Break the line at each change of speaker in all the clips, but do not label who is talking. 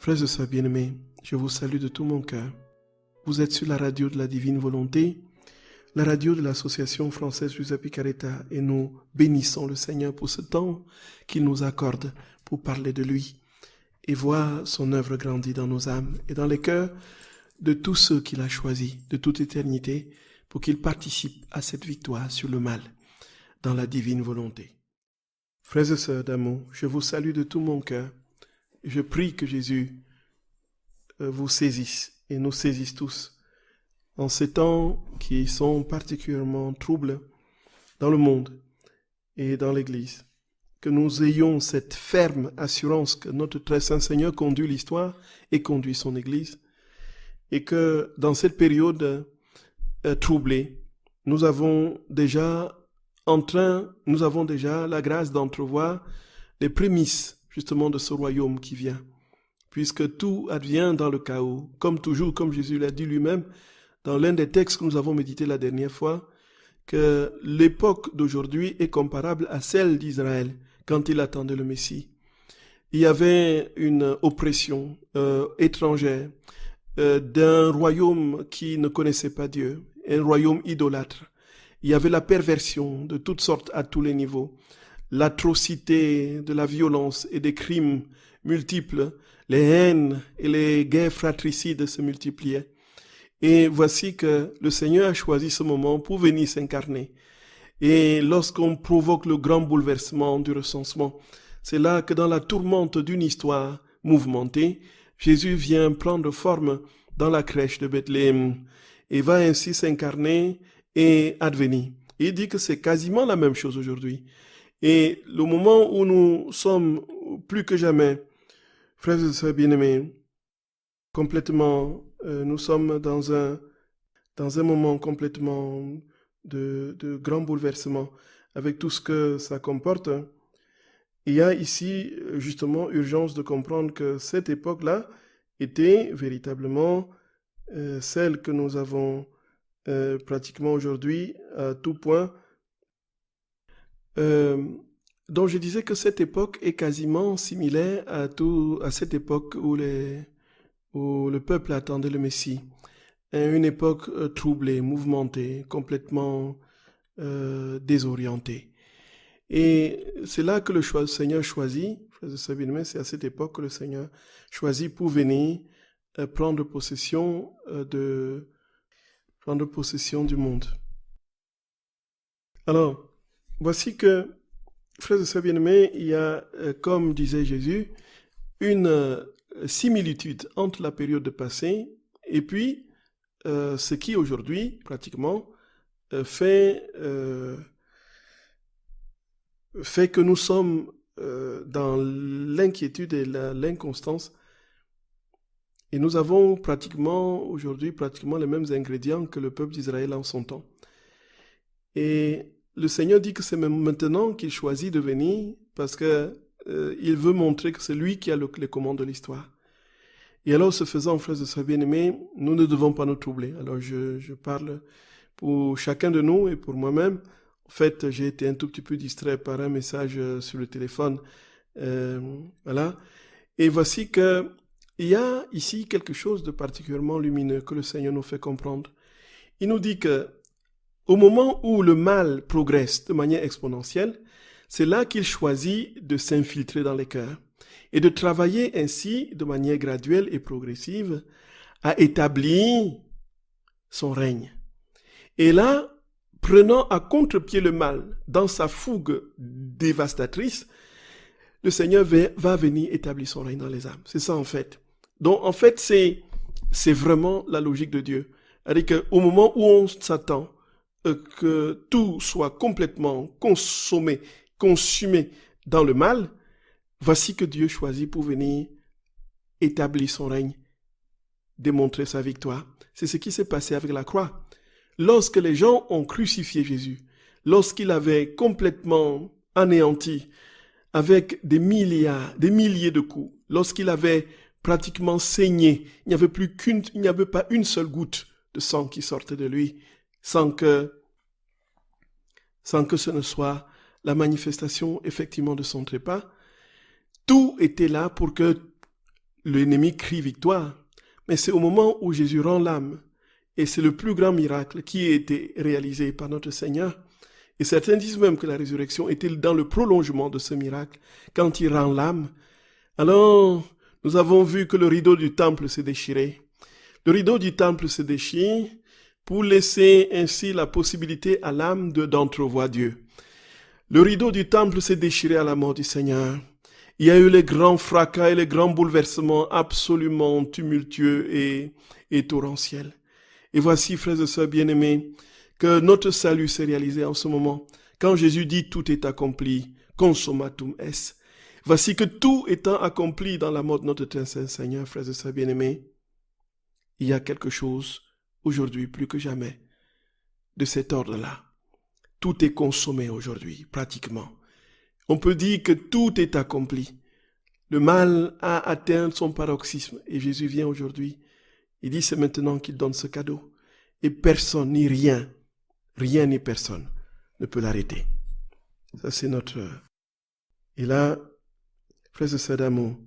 Frères et sœurs bien-aimés, je vous salue de tout mon cœur. Vous êtes sur la radio de la Divine Volonté, la radio de l'Association française Giuseppe Caretta, et nous bénissons le Seigneur pour ce temps qu'il nous accorde pour parler de lui et voir son œuvre grandir dans nos âmes et dans les cœurs de tous ceux qu'il a choisis de toute éternité pour qu'ils participent à cette victoire sur le mal dans la Divine Volonté. Frères et sœurs d'amour, je vous salue de tout mon cœur. Je prie que Jésus vous saisisse et nous saisisse tous en ces temps qui sont particulièrement troubles dans le monde et dans l'Église. Que nous ayons cette ferme assurance que notre très saint Seigneur conduit l'histoire et conduit son Église, et que dans cette période troublée, nous avons déjà la grâce d'entrevoir les prémices justement de ce royaume qui vient, puisque tout advient dans le chaos, comme toujours, comme Jésus l'a dit lui-même dans l'un des textes que nous avons médité la dernière fois, que l'époque d'aujourd'hui est comparable à celle d'Israël quand il attendait le Messie. Il y avait une oppression étrangère d'un royaume qui ne connaissait pas Dieu, un royaume idolâtre. Il y avait la perversion de toutes sortes à tous les niveaux, l'atrocité de la violence et des crimes multiples, les haines et les guerres fratricides se multipliaient. Et voici que le Seigneur a choisi ce moment pour venir s'incarner. Et lorsqu'on provoque le grand bouleversement du recensement, c'est là que dans la tourmente d'une histoire mouvementée, Jésus vient prendre forme dans la crèche de Bethléem et va ainsi s'incarner et advenir. Il dit que c'est quasiment la même chose aujourd'hui. Et le moment où nous sommes plus que jamais, frères et sœurs bien-aimés, complètement, nous sommes dans un moment complètement de grand bouleversement avec tout ce que ça comporte. Il y a ici justement urgence de comprendre que cette époque-là était véritablement celle que nous avons pratiquement aujourd'hui à tout point. Donc je disais que cette époque est quasiment similaire à cette époque où le peuple attendait le Messie. Une époque troublée, mouvementée, complètement désorientée. Et c'est là que le Seigneur choisit, c'est à cette époque que le Seigneur choisit pour venir prendre possession du monde. Alors, voici que, frères et sœurs bien-aimés, il y a, comme disait Jésus, une similitude entre la période passée et puis ce qui aujourd'hui, pratiquement, fait que nous sommes dans l'inquiétude et l'inconstance. Et nous avons aujourd'hui les mêmes ingrédients que le peuple d'Israël en son temps. Et le Seigneur dit que c'est même maintenant qu'il choisit de venir parce que il veut montrer que c'est lui qui a les commandes de l'histoire. Et alors, ce faisant, frères et sœurs bien-aimés, nous ne devons pas nous troubler. Alors, je parle pour chacun de nous et pour moi-même. En fait, j'ai été un tout petit peu distrait par un message sur le téléphone. Voilà. Et voici qu'il y a ici quelque chose de particulièrement lumineux que le Seigneur nous fait comprendre. Il nous dit que au moment où le mal progresse de manière exponentielle, c'est là qu'il choisit de s'infiltrer dans les cœurs et de travailler ainsi de manière graduelle et progressive à établir son règne. Et là, prenant à contre-pied le mal dans sa fougue dévastatrice, le Seigneur va venir établir son règne dans les âmes. C'est ça en fait. Donc en fait, c'est vraiment la logique de Dieu. C'est-à-dire qu'au moment où on s'attend que tout soit complètement consumé dans le mal, voici que Dieu choisit pour venir établir son règne, démontrer sa victoire. C'est ce qui s'est passé avec la croix. Lorsque les gens ont crucifié Jésus, lorsqu'il avait complètement anéanti avec des milliers de coups, lorsqu'il avait pratiquement saigné, il n'y avait pas une seule goutte de sang qui sortait de lui, sans que ce ne soit la manifestation effectivement de son trépas. Tout était là pour que l'ennemi crie victoire. Mais c'est au moment où Jésus rend l'âme. Et c'est le plus grand miracle qui a été réalisé par notre Seigneur. Et certains disent même que la résurrection était dans le prolongement de ce miracle, quand il rend l'âme. Alors, nous avons vu que le rideau du temple s'est déchiré. Le rideau du temple se déchire pour laisser ainsi la possibilité à l'âme d'entrevoir Dieu. Le rideau du temple s'est déchiré à la mort du Seigneur. Il y a eu les grands fracas et les grands bouleversements absolument tumultueux et torrentiels. Et voici, frères et sœurs bien-aimés, que notre salut s'est réalisé en ce moment. Quand Jésus dit « tout est accompli, consummatum est », voici que tout étant accompli dans la mort de notre très saint Seigneur, frères et sœurs bien-aimés, il y a quelque chose aujourd'hui plus que jamais de cet ordre-là. Tout est consommé aujourd'hui, pratiquement. On peut dire que tout est accompli. Le mal a atteint son paroxysme et Jésus vient aujourd'hui. Il dit c'est maintenant qu'il donne ce cadeau. Et personne ni rien ni personne ne peut l'arrêter. Ça c'est notre... Et là, frères et sœurs d'amour,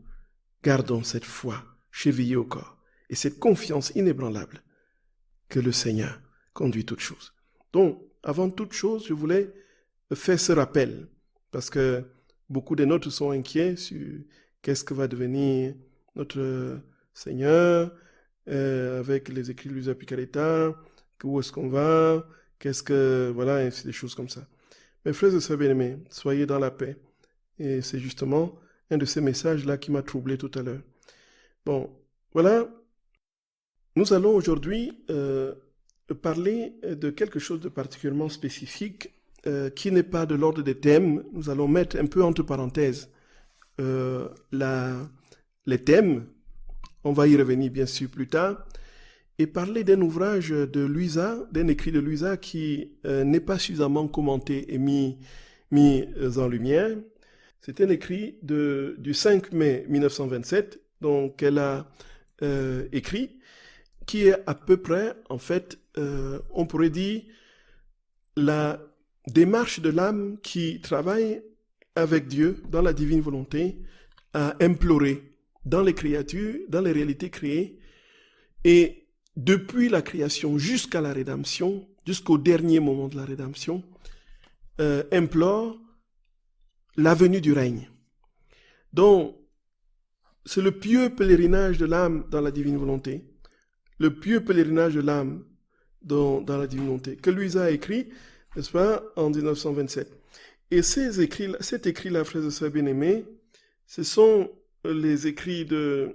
gardons cette foi chevillée au corps et cette confiance inébranlable que le Seigneur conduit toutes choses. Donc, avant toute chose, je voulais faire ce rappel, parce que beaucoup de nôtres sont inquiets sur qu'est-ce que va devenir notre Seigneur avec les écrits de Luisa Picaretta, où est-ce qu'on va, qu'est-ce que... Voilà, et des choses comme ça. Mes frères et sœurs bien-aimés, soyez dans la paix. Et c'est justement un de ces messages-là qui m'a troublé tout à l'heure. Bon, voilà. Nous allons aujourd'hui parler de quelque chose de particulièrement spécifique qui n'est pas de l'ordre des thèmes. Nous allons mettre un peu entre parenthèses les thèmes. On va y revenir bien sûr plus tard. Et parler d'un ouvrage de Luisa, d'un écrit de Luisa qui n'est pas suffisamment commenté et mis en lumière. C'est un écrit du 5 mai 1927, donc elle a écrit, qui est à peu près, en fait, on pourrait dire, la démarche de l'âme qui travaille avec Dieu dans la divine volonté à implorer dans les créatures, dans les réalités créées, et depuis la création jusqu'à la rédemption, jusqu'au dernier moment de la rédemption, implore la venue du règne. Donc, c'est le pieux pèlerinage de l'âme dans la divine volonté, le pieux pèlerinage de l'âme dans la divine volonté, que Luisa a écrit, n'est-ce pas, en 1927. Et cet écrit-là, frères et sœurs bien-aimés, ce sont les écrits de,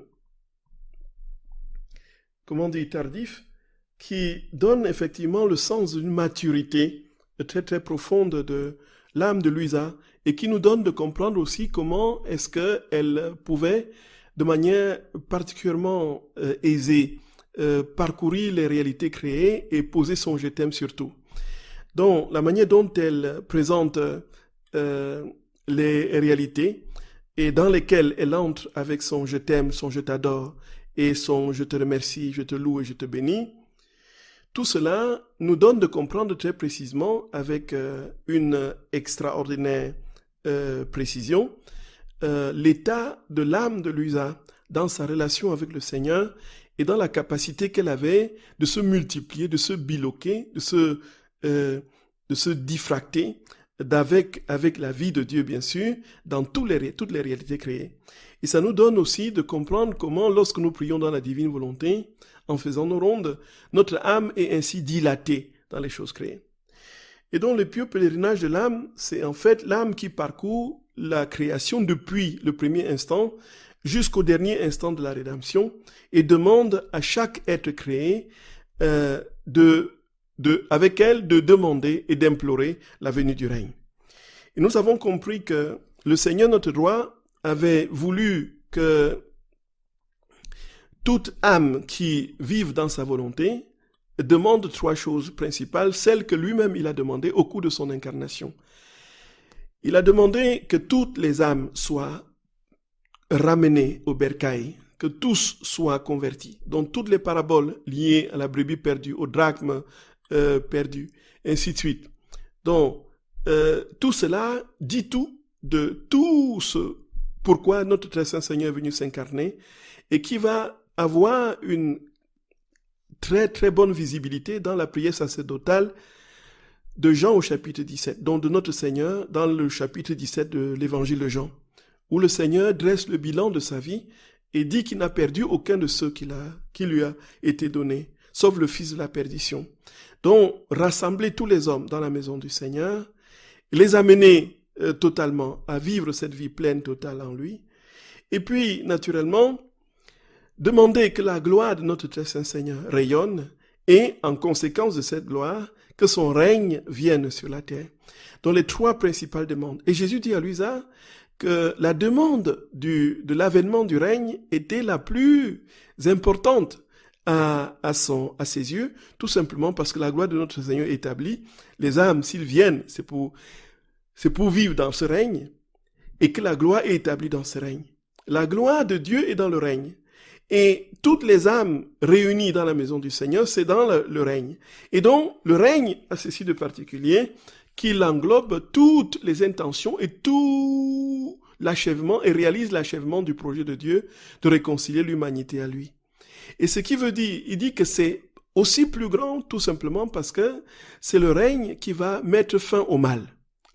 comment dire, tardifs, qui donnent effectivement le sens d'une maturité très très profonde de l'âme de Luisa, et qui nous donne de comprendre aussi comment est-ce qu'elle pouvait, de manière particulièrement aisée, parcourir les réalités créées et poser son je t'aime surtout. Donc, la manière dont elle présente les réalités et dans lesquelles elle entre avec son je t'aime, son je t'adore et son je te remercie, je te loue et je te bénis, tout cela nous donne de comprendre très précisément avec une extraordinaire précision l'état de l'âme de Luisa dans sa relation avec le Seigneur et dans la capacité qu'elle avait de se multiplier, de se biloquer, de se diffracter avec la vie de Dieu, bien sûr, dans toutes les réalités créées. Et ça nous donne aussi de comprendre comment, lorsque nous prions dans la divine volonté, en faisant nos rondes, notre âme est ainsi dilatée dans les choses créées. Et donc, le pieux pèlerinage de l'âme, c'est en fait l'âme qui parcourt la création depuis le premier instant jusqu'au dernier instant de la rédemption et demande à chaque être créé avec elle de demander et d'implorer la venue du règne. Et nous avons compris que le Seigneur notre roi avait voulu que toute âme qui vive dans sa volonté demande trois choses principales, celles que lui-même il a demandées au cours de son incarnation. Il a demandé que toutes les âmes soient ramenées au bercail, que tous soient convertis. Donc toutes les paraboles liées à la brebis perdue, au drachme perdu, ainsi de suite. Donc tout cela dit tout de tout ce pourquoi notre très saint Seigneur est venu s'incarner et qui va avoir une très très bonne visibilité dans la prière sacerdotale de Jean au chapitre 17, donc de notre Seigneur dans le chapitre 17 de l'évangile de Jean, où le Seigneur dresse le bilan de sa vie et dit qu'il n'a perdu aucun de ceux qui lui a été donné, sauf le fils de la perdition. Donc, rassembler tous les hommes dans la maison du Seigneur, les amener totalement à vivre cette vie pleine, totale en lui, et puis, naturellement, demander que la gloire de notre très saint Seigneur rayonne et, en conséquence de cette gloire, que son règne vienne sur la terre. Donc, les trois principales demandes. Et Jésus dit à Luisa que la demande de l'avènement du règne était la plus importante à ses yeux, tout simplement parce que la gloire de notre Seigneur est établie. Les âmes, s'ils viennent, c'est pour vivre dans ce règne, et que la gloire est établie dans ce règne. La gloire de Dieu est dans le règne. Et toutes les âmes réunies dans la maison du Seigneur, c'est dans le règne. Et donc, le règne a ceci de particulier, qu'il englobe toutes les intentions et tout l'achèvement, et réalise l'achèvement du projet de Dieu de réconcilier l'humanité à lui. Et ce qui veut dire, il dit que c'est aussi plus grand, tout simplement parce que c'est le règne qui va mettre fin au mal.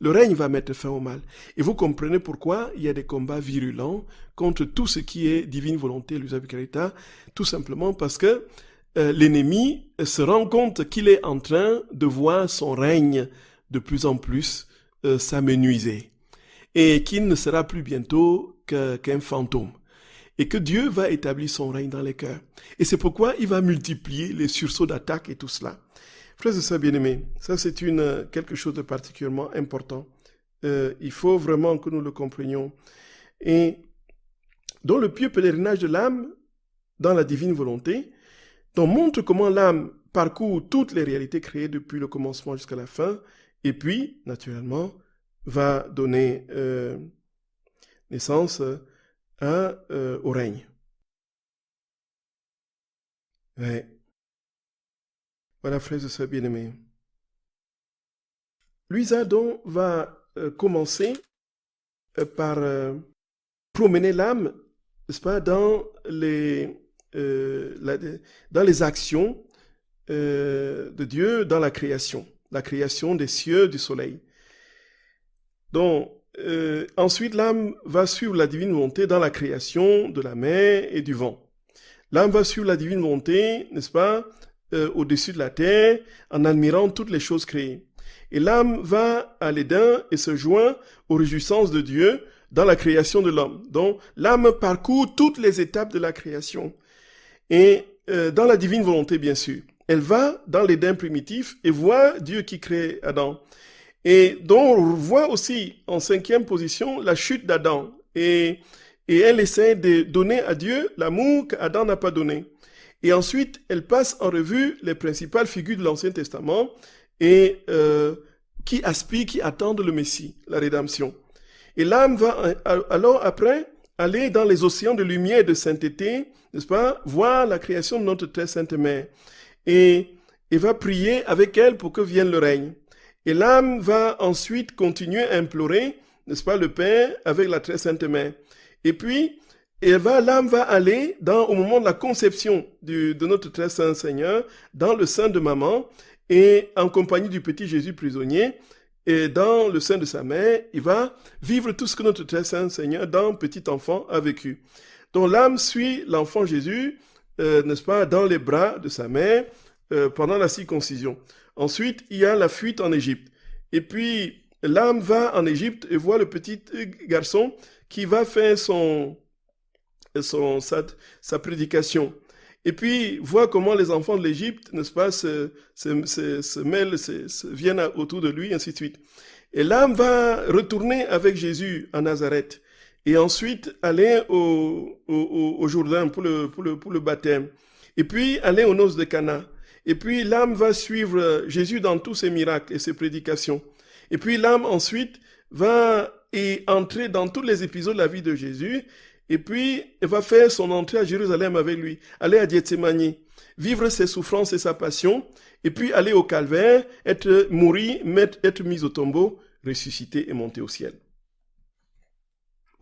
Le règne va mettre fin au mal. Et vous comprenez pourquoi il y a des combats virulents contre tout ce qui est divine volonté, l'usage carita, tout simplement parce que l'ennemi se rend compte qu'il est en train de voir son règne de plus en plus s'amenuiser et qu'il ne sera plus bientôt qu'un fantôme. Et que Dieu va établir son règne dans les cœurs. Et c'est pourquoi il va multiplier les sursauts d'attaque et tout cela. Frères et sœurs bien-aimés, ça c'est quelque chose de particulièrement important. Il faut vraiment que nous le comprenions. Et dans le pieux pèlerinage de l'âme, dans la divine volonté, on montre comment l'âme parcourt toutes les réalités créées depuis le commencement jusqu'à la fin, et puis, naturellement, va donner naissance au règne. Ouais. Voilà, frères et sœurs bien-aimés. Luisa donc va commencer par promener l'âme, n'est-ce pas, dans les actions de Dieu dans la création des cieux, du soleil. Donc, ensuite, l'âme va suivre la divine volonté dans la création de la mer et du vent. L'âme va suivre la divine volonté, n'est-ce pas, au-dessus de la terre, en admirant toutes les choses créées. Et l'âme va à l'Éden et se joint aux réjouissances de Dieu dans la création de l'homme. Donc, l'âme parcourt toutes les étapes de la création. Et dans la divine volonté, bien sûr. Elle va dans l'Éden primitif et voit Dieu qui crée Adam. Et donc, on voit aussi en 5e position la chute d'Adam. Et elle essaie de donner à Dieu l'amour qu'Adam n'a pas donné. Et ensuite, elle passe en revue les principales figures de l'Ancien Testament et qui aspirent, qui attendent le Messie, la rédemption. Et l'âme va alors après aller dans les océans de lumière et de sainteté, n'est-ce pas, voir la création de notre très sainte mère. Et va prier avec elle pour que vienne le règne. Et l'âme va ensuite continuer à implorer, n'est-ce pas, le Père avec la très sainte mère. Et puis, l'âme va aller au moment de la conception de notre très saint Seigneur, dans le sein de maman, et en compagnie du petit Jésus prisonnier, et dans le sein de sa mère, il va vivre tout ce que notre très saint Seigneur, dans petit enfant, a vécu. Donc l'âme suit l'enfant Jésus, n'est-ce pas, dans les bras de sa mère, pendant la circoncision. Ensuite, il y a la fuite en Égypte. Et puis, l'âme va en Égypte et voit le petit garçon qui va faire sa prédication. Et puis, voit comment les enfants de l'Égypte, n'est-ce pas, se mêlent, viennent autour de lui, ainsi de suite. Et l'âme va retourner avec Jésus à Nazareth. Et ensuite, aller au Jourdain pour le baptême. Et puis, aller aux noces de Cana. Et puis, l'âme va suivre Jésus dans tous ses miracles et ses prédications. Et puis, l'âme, ensuite, va entrer dans tous les épisodes de la vie de Jésus. Et puis, elle va faire son entrée à Jérusalem avec lui, aller à Gethsémani, vivre ses souffrances et sa passion, et puis aller au calvaire, mourir, être mis au tombeau, ressusciter et monter au ciel.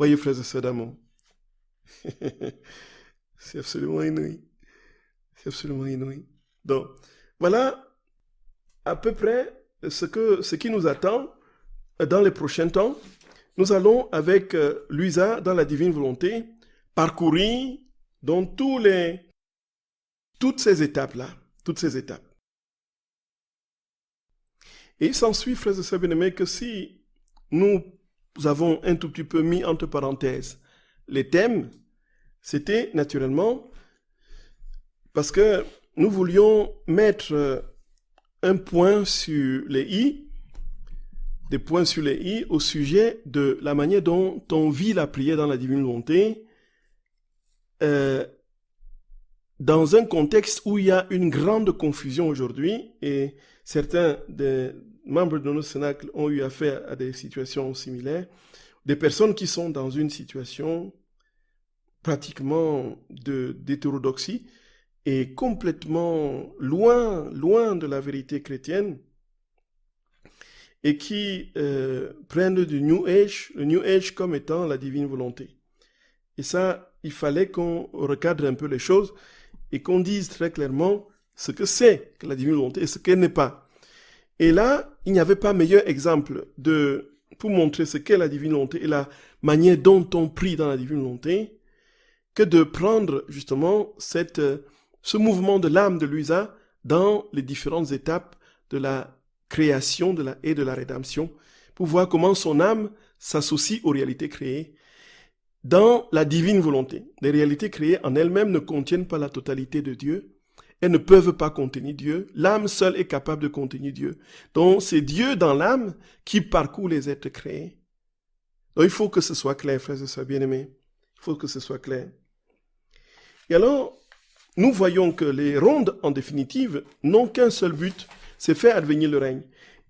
Voyez, frères et sœurs d'amour, c'est absolument inouï. C'est absolument inouï. Donc, voilà à peu près ce qui nous attend dans les prochains temps. Nous allons, avec Luisa, dans la divine volonté, parcourir dans toutes ces étapes-là, toutes ces étapes. Et il s'ensuit, frères et sœurs bien-aimés, que si nous avons un tout petit peu mis entre parenthèses les thèmes, c'était naturellement parce que nous voulions mettre un point sur les i, des points sur les i au sujet de la manière dont on vit la prière dans la divine volonté, dans un contexte où il y a une grande confusion aujourd'hui, et certains des membres de nos cénacles ont eu affaire à des situations similaires, des personnes qui sont dans une situation pratiquement d'hétérodoxie et complètement loin de la vérité chrétienne, et qui prennent du New Age, le New Age comme étant la divine volonté. Et ça, il fallait qu'on recadre un peu les choses et qu'on dise très clairement ce que c'est que la divine volonté et ce qu'elle n'est pas. Et là, il n'y avait pas meilleur exemple pour montrer ce qu'est la divine volonté et la manière dont on prie dans la divine volonté que de prendre justement ce mouvement de l'âme de Luisa dans les différentes étapes de la création et de la rédemption, pour voir comment son âme s'associe aux réalités créées dans la divine volonté. Les réalités créées en elles-mêmes ne contiennent pas la totalité de Dieu. Elles ne peuvent pas contenir Dieu. L'âme seule est capable de contenir Dieu. Donc c'est Dieu dans l'âme qui parcourt les êtres créés. Donc il faut que ce soit clair, frères et sœurs bien-aimés. Il faut que ce soit clair. Et alors, nous voyons que les rondes, en définitive, n'ont qu'un seul but, c'est faire advenir le règne.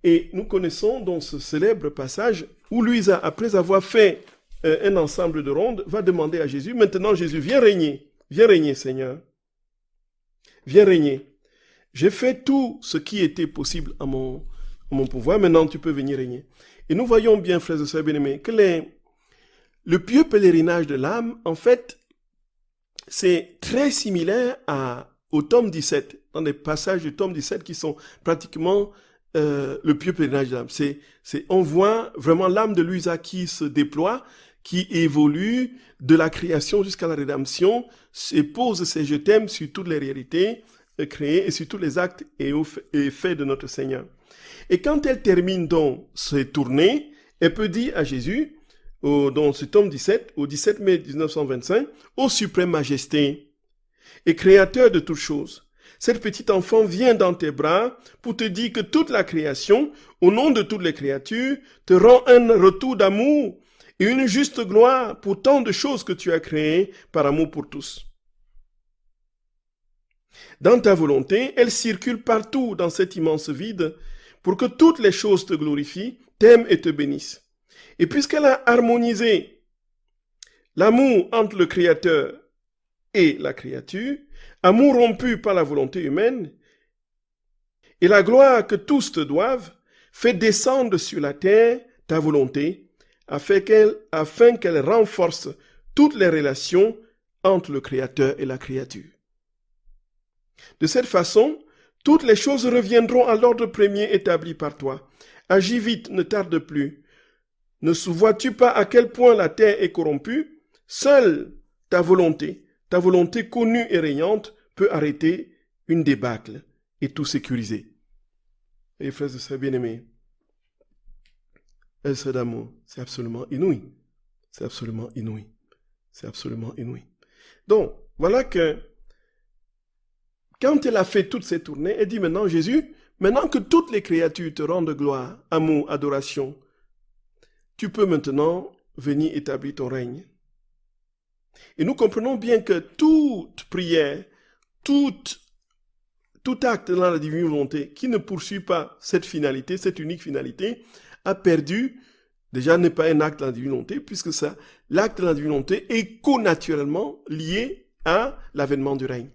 Et nous connaissons dans ce célèbre passage où Luisa, après avoir fait un ensemble de rondes, va demander à Jésus, maintenant Jésus, viens régner Seigneur, viens régner. J'ai fait tout ce qui était possible à mon pouvoir, maintenant tu peux venir régner. Et nous voyons bien, frères et sœurs bien-aimés, que le pieux pèlerinage de l'âme, en fait, c'est très similaire au tome 17, dans des passages du tome 17 qui sont pratiquement le pieux pèlerinage de l'âme. On voit vraiment l'âme de Luisa qui se déploie, qui évolue de la création jusqu'à la rédemption, et pose ses je t'aime sur toutes les réalités créées et sur tous les actes et faits de notre Seigneur. Et quand elle termine donc ses tournées, elle peut dire à Jésus, dans ce tome 17, au 17 mai 1925, « Ô suprême majesté et créateur de toutes choses, cette petite enfant vient dans tes bras pour te dire que toute la création, au nom de toutes les créatures, te rend un retour d'amour et une juste gloire pour tant de choses que tu as créées par amour pour tous. Dans ta volonté, elle circule partout dans cet immense vide pour que toutes les choses te glorifient, t'aiment et te bénissent. Et puisqu'elle a harmonisé l'amour entre le Créateur et la créature, amour rompu par la volonté humaine, et la gloire que tous te doivent, fait descendre sur la terre ta volonté, afin qu'elle renforce toutes les relations entre le Créateur et la créature. De cette façon, toutes les choses reviendront à l'ordre premier établi par toi. Agis vite, ne tarde plus. Ne vois-tu pas à quel point la terre est corrompue? Seule ta volonté connue et régnante, peut arrêter une débâcle et tout sécuriser. Et frères et sœurs bien-aimés, un seul d'amour, c'est absolument inouï. C'est absolument inouï. C'est absolument inouï. Donc, voilà que quand elle a fait toutes ces tournées, elle dit maintenant, Jésus, maintenant que toutes les créatures te rendent gloire, amour, adoration, tu peux maintenant venir établir ton règne. Et nous comprenons bien que toute prière, tout acte dans la divine volonté qui ne poursuit pas cette finalité, cette unique finalité, a perdu, déjà n'est pas un acte de la divine volonté, puisque l'acte de la divine volonté est connaturellement lié à l'avènement du règne.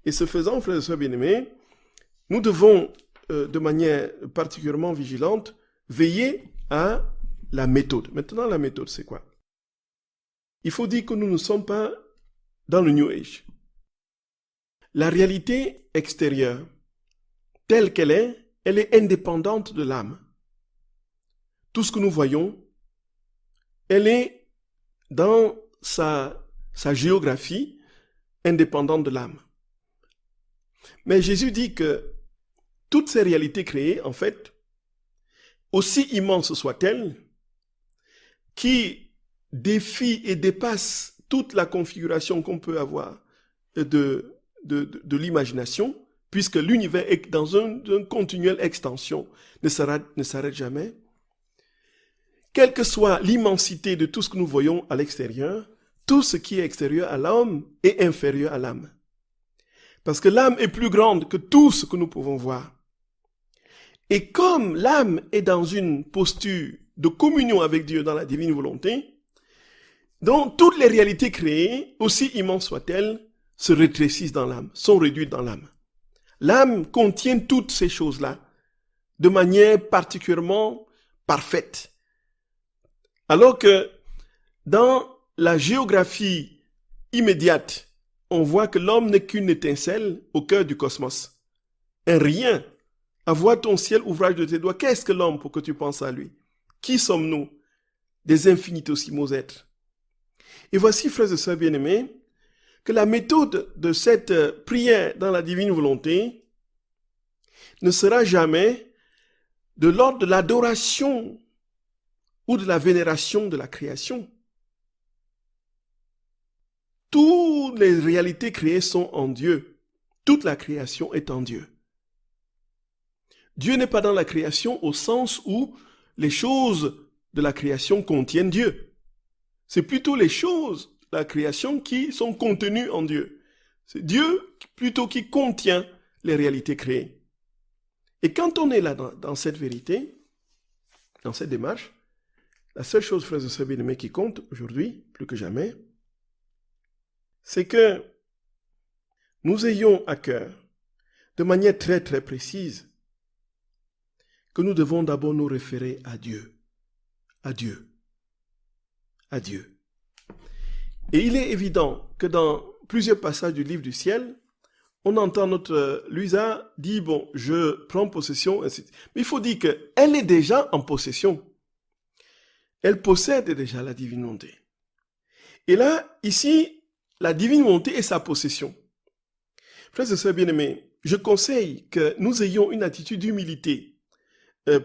Et ce faisant, frères et sœurs bien-aimés, nous devons, de manière particulièrement vigilante, veiller à la méthode. Maintenant, la méthode, c'est quoi? il faut dire que nous ne sommes pas dans le New Age. La réalité extérieure, telle qu'elle est, elle est indépendante de l'âme. Tout ce que nous voyons, elle est dans sa géographie indépendante de l'âme. Mais Jésus dit que toutes ces réalités créées, en fait, aussi immenses soient-elles, qui défient et dépassent toute la configuration qu'on peut avoir de l'imagination, puisque l'univers est dans une continuelle extension, ne s'arrête jamais. Quelle que soit l'immensité de tout ce que nous voyons à l'extérieur, tout ce qui est extérieur à l'homme est inférieur à l'âme. Parce que l'âme est plus grande que tout ce que nous pouvons voir. Et comme l'âme est dans une posture de communion avec Dieu dans la divine volonté, donc toutes les réalités créées, aussi immenses soient-elles, se rétrécissent dans l'âme, sont réduites dans l'âme. L'âme contient toutes ces choses-là de manière particulièrement parfaite. Alors que dans la géographie immédiate, on voit que l'homme n'est qu'une étincelle au cœur du cosmos. Un rien. À voir ton ciel, ouvrage de tes doigts. Qu'est-ce que l'homme pour que tu penses à lui? Qui sommes-nous? Des infinitesimaux êtres. Et voici, frères et sœurs bien-aimés, que la méthode de cette prière dans la divine volonté ne sera jamais de l'ordre de l'adoration ou de la vénération de la création. Toutes les réalités créées sont en Dieu. Toute la création est en Dieu. Dieu n'est pas dans la création au sens où les choses de la création contiennent Dieu. C'est plutôt les choses de la création qui sont contenues en Dieu. C'est Dieu plutôt qui contient les réalités créées. Et quand on est là dans cette vérité, dans cette démarche, la seule chose, frères et sœurs bien-aimés, qui compte aujourd'hui, plus que jamais, c'est que nous ayons à cœur, de manière très très précise, que nous devons d'abord nous référer à Dieu. À Dieu. À Dieu. Et il est évident que dans plusieurs passages du livre du ciel, on entend notre Luisa dire, bon, je prends possession, ainsi. Mais il faut dire qu'elle est déjà en possession. Elle possède déjà la divine volonté. Et là, ici, la divine volonté est sa possession. Frères et sœurs bien-aimés, je conseille que nous ayons une attitude d'humilité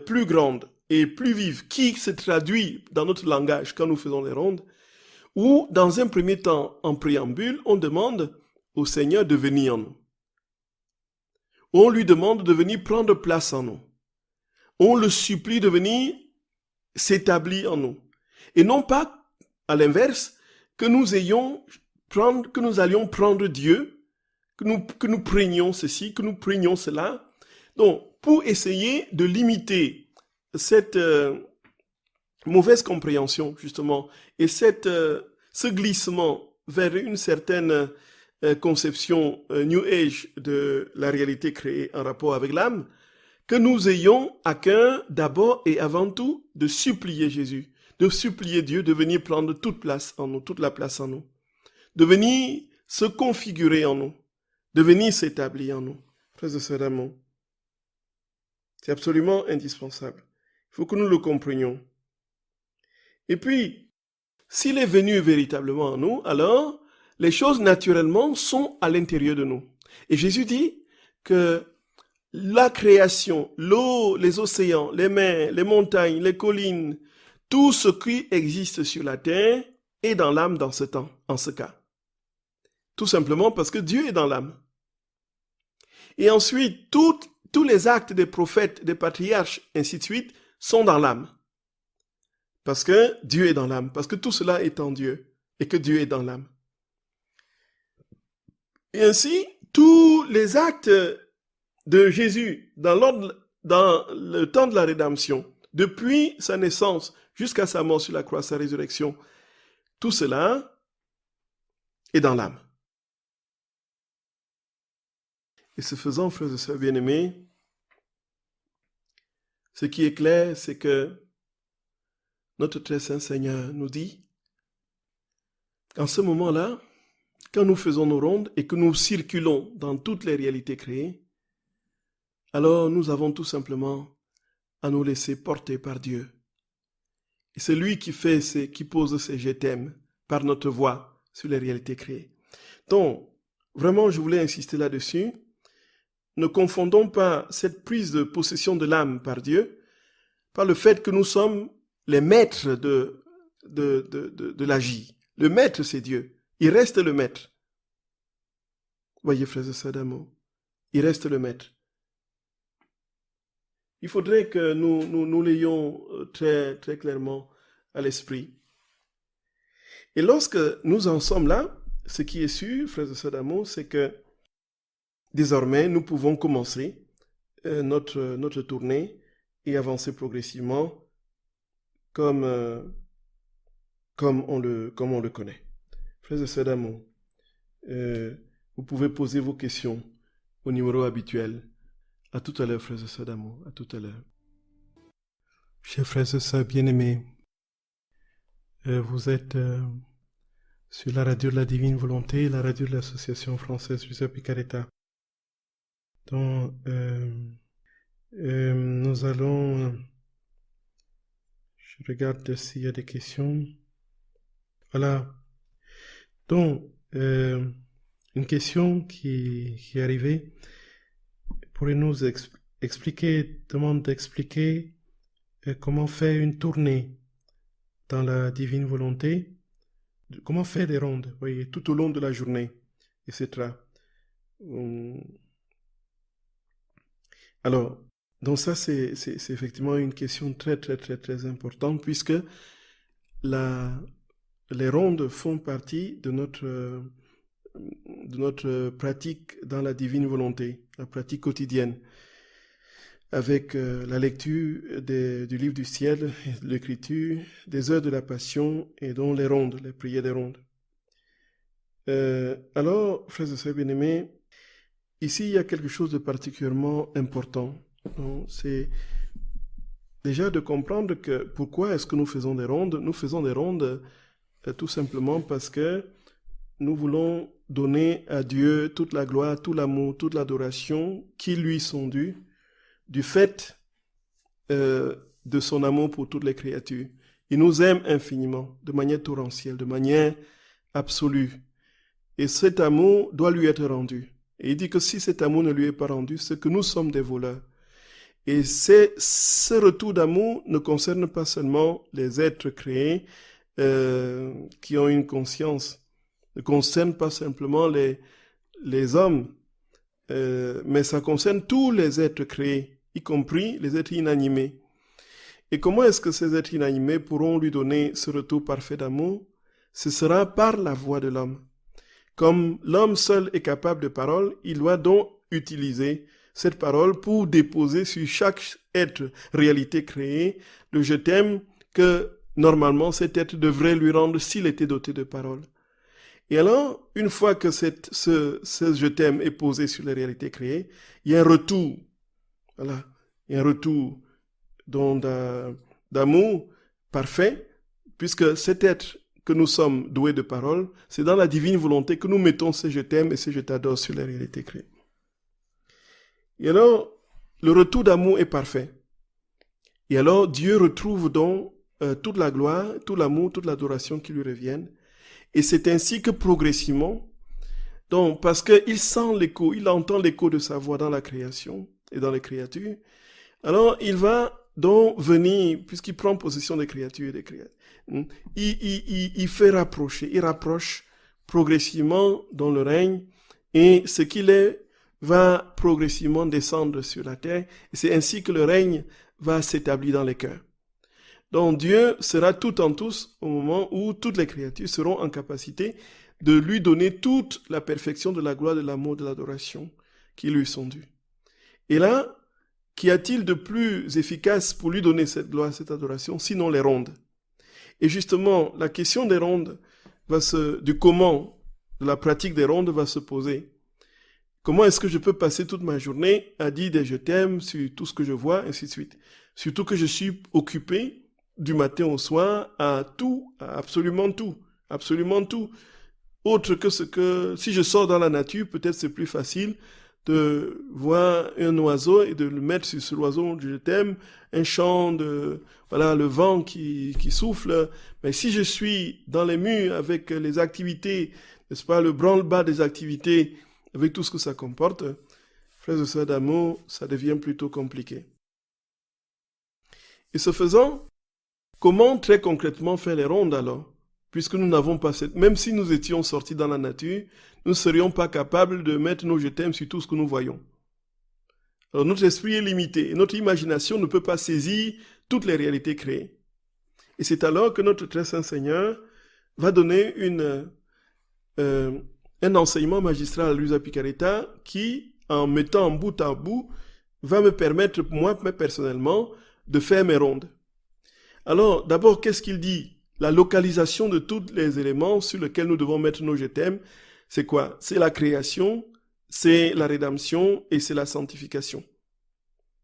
plus grande et plus vive qui se traduit dans notre langage quand nous faisons les rondes, où dans un premier temps, en préambule, on demande au Seigneur de venir en nous. On lui demande de venir prendre place en nous. On le supplie de venir s'établir en nous. Et non pas, à l'inverse, que nous allions prendre Dieu, que nous prenions ceci, que nous prenions cela. Donc, pour essayer de limiter cette mauvaise compréhension, justement, et ce glissement vers une certaine conception New Age de la réalité créée en rapport avec l'âme, que nous ayons à cœur d'abord et avant tout de supplier Jésus, de supplier Dieu de venir prendre toute place en nous, toute la place en nous, de venir se configurer en nous, de venir s'établir en nous. Frères et sœurs d'amour, c'est absolument indispensable. Il faut que nous le comprenions. Et puis, s'il est venu véritablement en nous, alors les choses naturellement sont à l'intérieur de nous. Et Jésus dit que la création, l'eau, les océans, les mers, les montagnes, les collines, tout ce qui existe sur la terre est dans l'âme dans ce temps, en ce cas. Tout simplement parce que Dieu est dans l'âme. Et ensuite, tous les actes des prophètes, des patriarches, ainsi de suite, sont dans l'âme. Parce que Dieu est dans l'âme, parce que tout cela est en Dieu, et que Dieu est dans l'âme. Et ainsi, tous les actes de Jésus dans le temps de la rédemption, depuis sa naissance jusqu'à sa mort sur la croix, sa résurrection, tout cela est dans l'âme. Et ce faisant, frères et sœurs bien-aimés, ce qui est clair, c'est que notre très saint Seigneur nous dit En ce moment-là, quand nous faisons nos rondes et que nous circulons dans toutes les réalités créées, alors nous avons tout simplement à nous laisser porter par Dieu. Et c'est lui qui pose ses je t'aime par notre voix sur les réalités créées. Donc, vraiment, je voulais insister là-dessus. Ne confondons pas cette prise de possession de l'âme par Dieu par le fait que nous sommes les maîtres de l'agir. Le maître, c'est Dieu. Il reste le maître. Voyez, frères et sœurs d'amour, il reste le maître. Il faudrait que nous l'ayons très, très clairement à l'esprit. Et lorsque nous en sommes là, ce qui est sûr, frères et sœurs d'amour, c'est que désormais, nous pouvons commencer notre tournée et avancer progressivement comme on le connaît. Frères et sœurs d'amour, vous pouvez poser vos questions au numéro habituel. À tout à l'heure, frères et sœurs d'amour. À tout à l'heure. Chers frères et sœurs bien-aimés, vous êtes sur la radio de la Divine Volonté, la radio de l'Association française Giuseppe Picaretta. Donc, nous allons... je regarde s'il y a des questions. Voilà. Donc, une question qui est arrivée. Pourriez-nous demande d'expliquer comment faire une tournée dans la Divine Volonté, comment faire des rondes, voyez, tout au long de la journée, etc. Alors, donc ça, c'est effectivement une question très, très, très, très importante, puisque les rondes font partie de notre pratique dans la Divine Volonté, la pratique quotidienne, avec la lecture du livre du ciel, l'écriture, des heures de la passion et donc les rondes, les prières des rondes. Alors, frères et sœurs bien-aimés, ici, il y a quelque chose de particulièrement important. C'est déjà de comprendre que pourquoi est-ce que nous faisons des rondes? Nous faisons des rondes tout simplement parce que nous voulons donner à Dieu toute la gloire, tout l'amour, toute l'adoration qui lui sont dus, du fait de son amour pour toutes les créatures. Il nous aime infiniment, de manière torrentielle, de manière absolue. Et cet amour doit lui être rendu. Et il dit que si cet amour ne lui est pas rendu, c'est que nous sommes des voleurs. Et ce retour d'amour ne concerne pas seulement les êtres créés qui ont une conscience, ne concerne pas simplement les hommes, mais ça concerne tous les êtres créés, y compris les êtres inanimés. Et comment est-ce que ces êtres inanimés pourront lui donner ce retour parfait d'amour? Ce sera par la voix de l'homme. Comme l'homme seul est capable de parole, il doit donc utiliser cette parole pour déposer sur chaque être, réalité créée, le je t'aime que normalement cet être devrait lui rendre s'il était doté de parole. Et alors, une fois que ce je t'aime est posé sur les réalités créées, il y a un retour, voilà, il y a un retour d'amour parfait, puisque cet être que nous sommes doués de parole, c'est dans la divine volonté que nous mettons ce je t'aime et ce je t'adore sur les réalités créées. Et alors, le retour d'amour est parfait. Et alors, Dieu retrouve donc toute la gloire, tout l'amour, toute l'adoration qui lui reviennent. Et c'est ainsi que progressivement, donc parce qu'il sent l'écho, il entend l'écho de sa voix dans la création et dans les créatures, alors il va donc venir, puisqu'il prend possession des créatures et des créatures, il fait rapprocher, il rapproche progressivement dans le règne, et ce qu'il est va progressivement descendre sur la terre, et c'est ainsi que le règne va s'établir dans les cœurs. Donc Dieu sera tout en tous au moment où toutes les créatures seront en capacité de lui donner toute la perfection de la gloire, de l'amour, de l'adoration qui lui sont dues. Et là, qu'y a-t-il de plus efficace pour lui donner cette gloire, cette adoration, sinon les rondes? Et justement, la question des rondes, du comment, de la pratique des rondes va se poser. Comment est-ce que je peux passer toute ma journée à dire des je t'aime sur tout ce que je vois, ainsi de suite? Surtout que je suis occupé du matin au soir à tout, à absolument tout, absolument tout. Autre que ce que, si je sors dans la nature, peut-être c'est plus facile de voir un oiseau et de le mettre sur ce oiseau, je t'aime, un chant de, voilà, le vent qui souffle. Mais si je suis dans les murs avec les activités, n'est-ce pas, le branle-bas des activités, avec tout ce que ça comporte, frères et sœurs d'amour, ça devient plutôt compliqué. Et ce faisant, comment très concrètement faire les rondes alors? Puisque nous n'avons pas cette... Même si nous étions sortis dans la nature, nous ne serions pas capables de mettre nos je t'aime sur tout ce que nous voyons. Alors notre esprit est limité et notre imagination ne peut pas saisir toutes les réalités créées. Et c'est alors que notre très saint Seigneur va donner un enseignement magistral à Luisa Picaretta qui, en mettant bout à bout, va me permettre, moi personnellement, de faire mes rondes. Alors, d'abord, qu'est-ce qu'il dit? La localisation de tous les éléments sur lesquels nous devons mettre nos je t'aime, c'est quoi? C'est la création, c'est la rédemption et c'est la sanctification.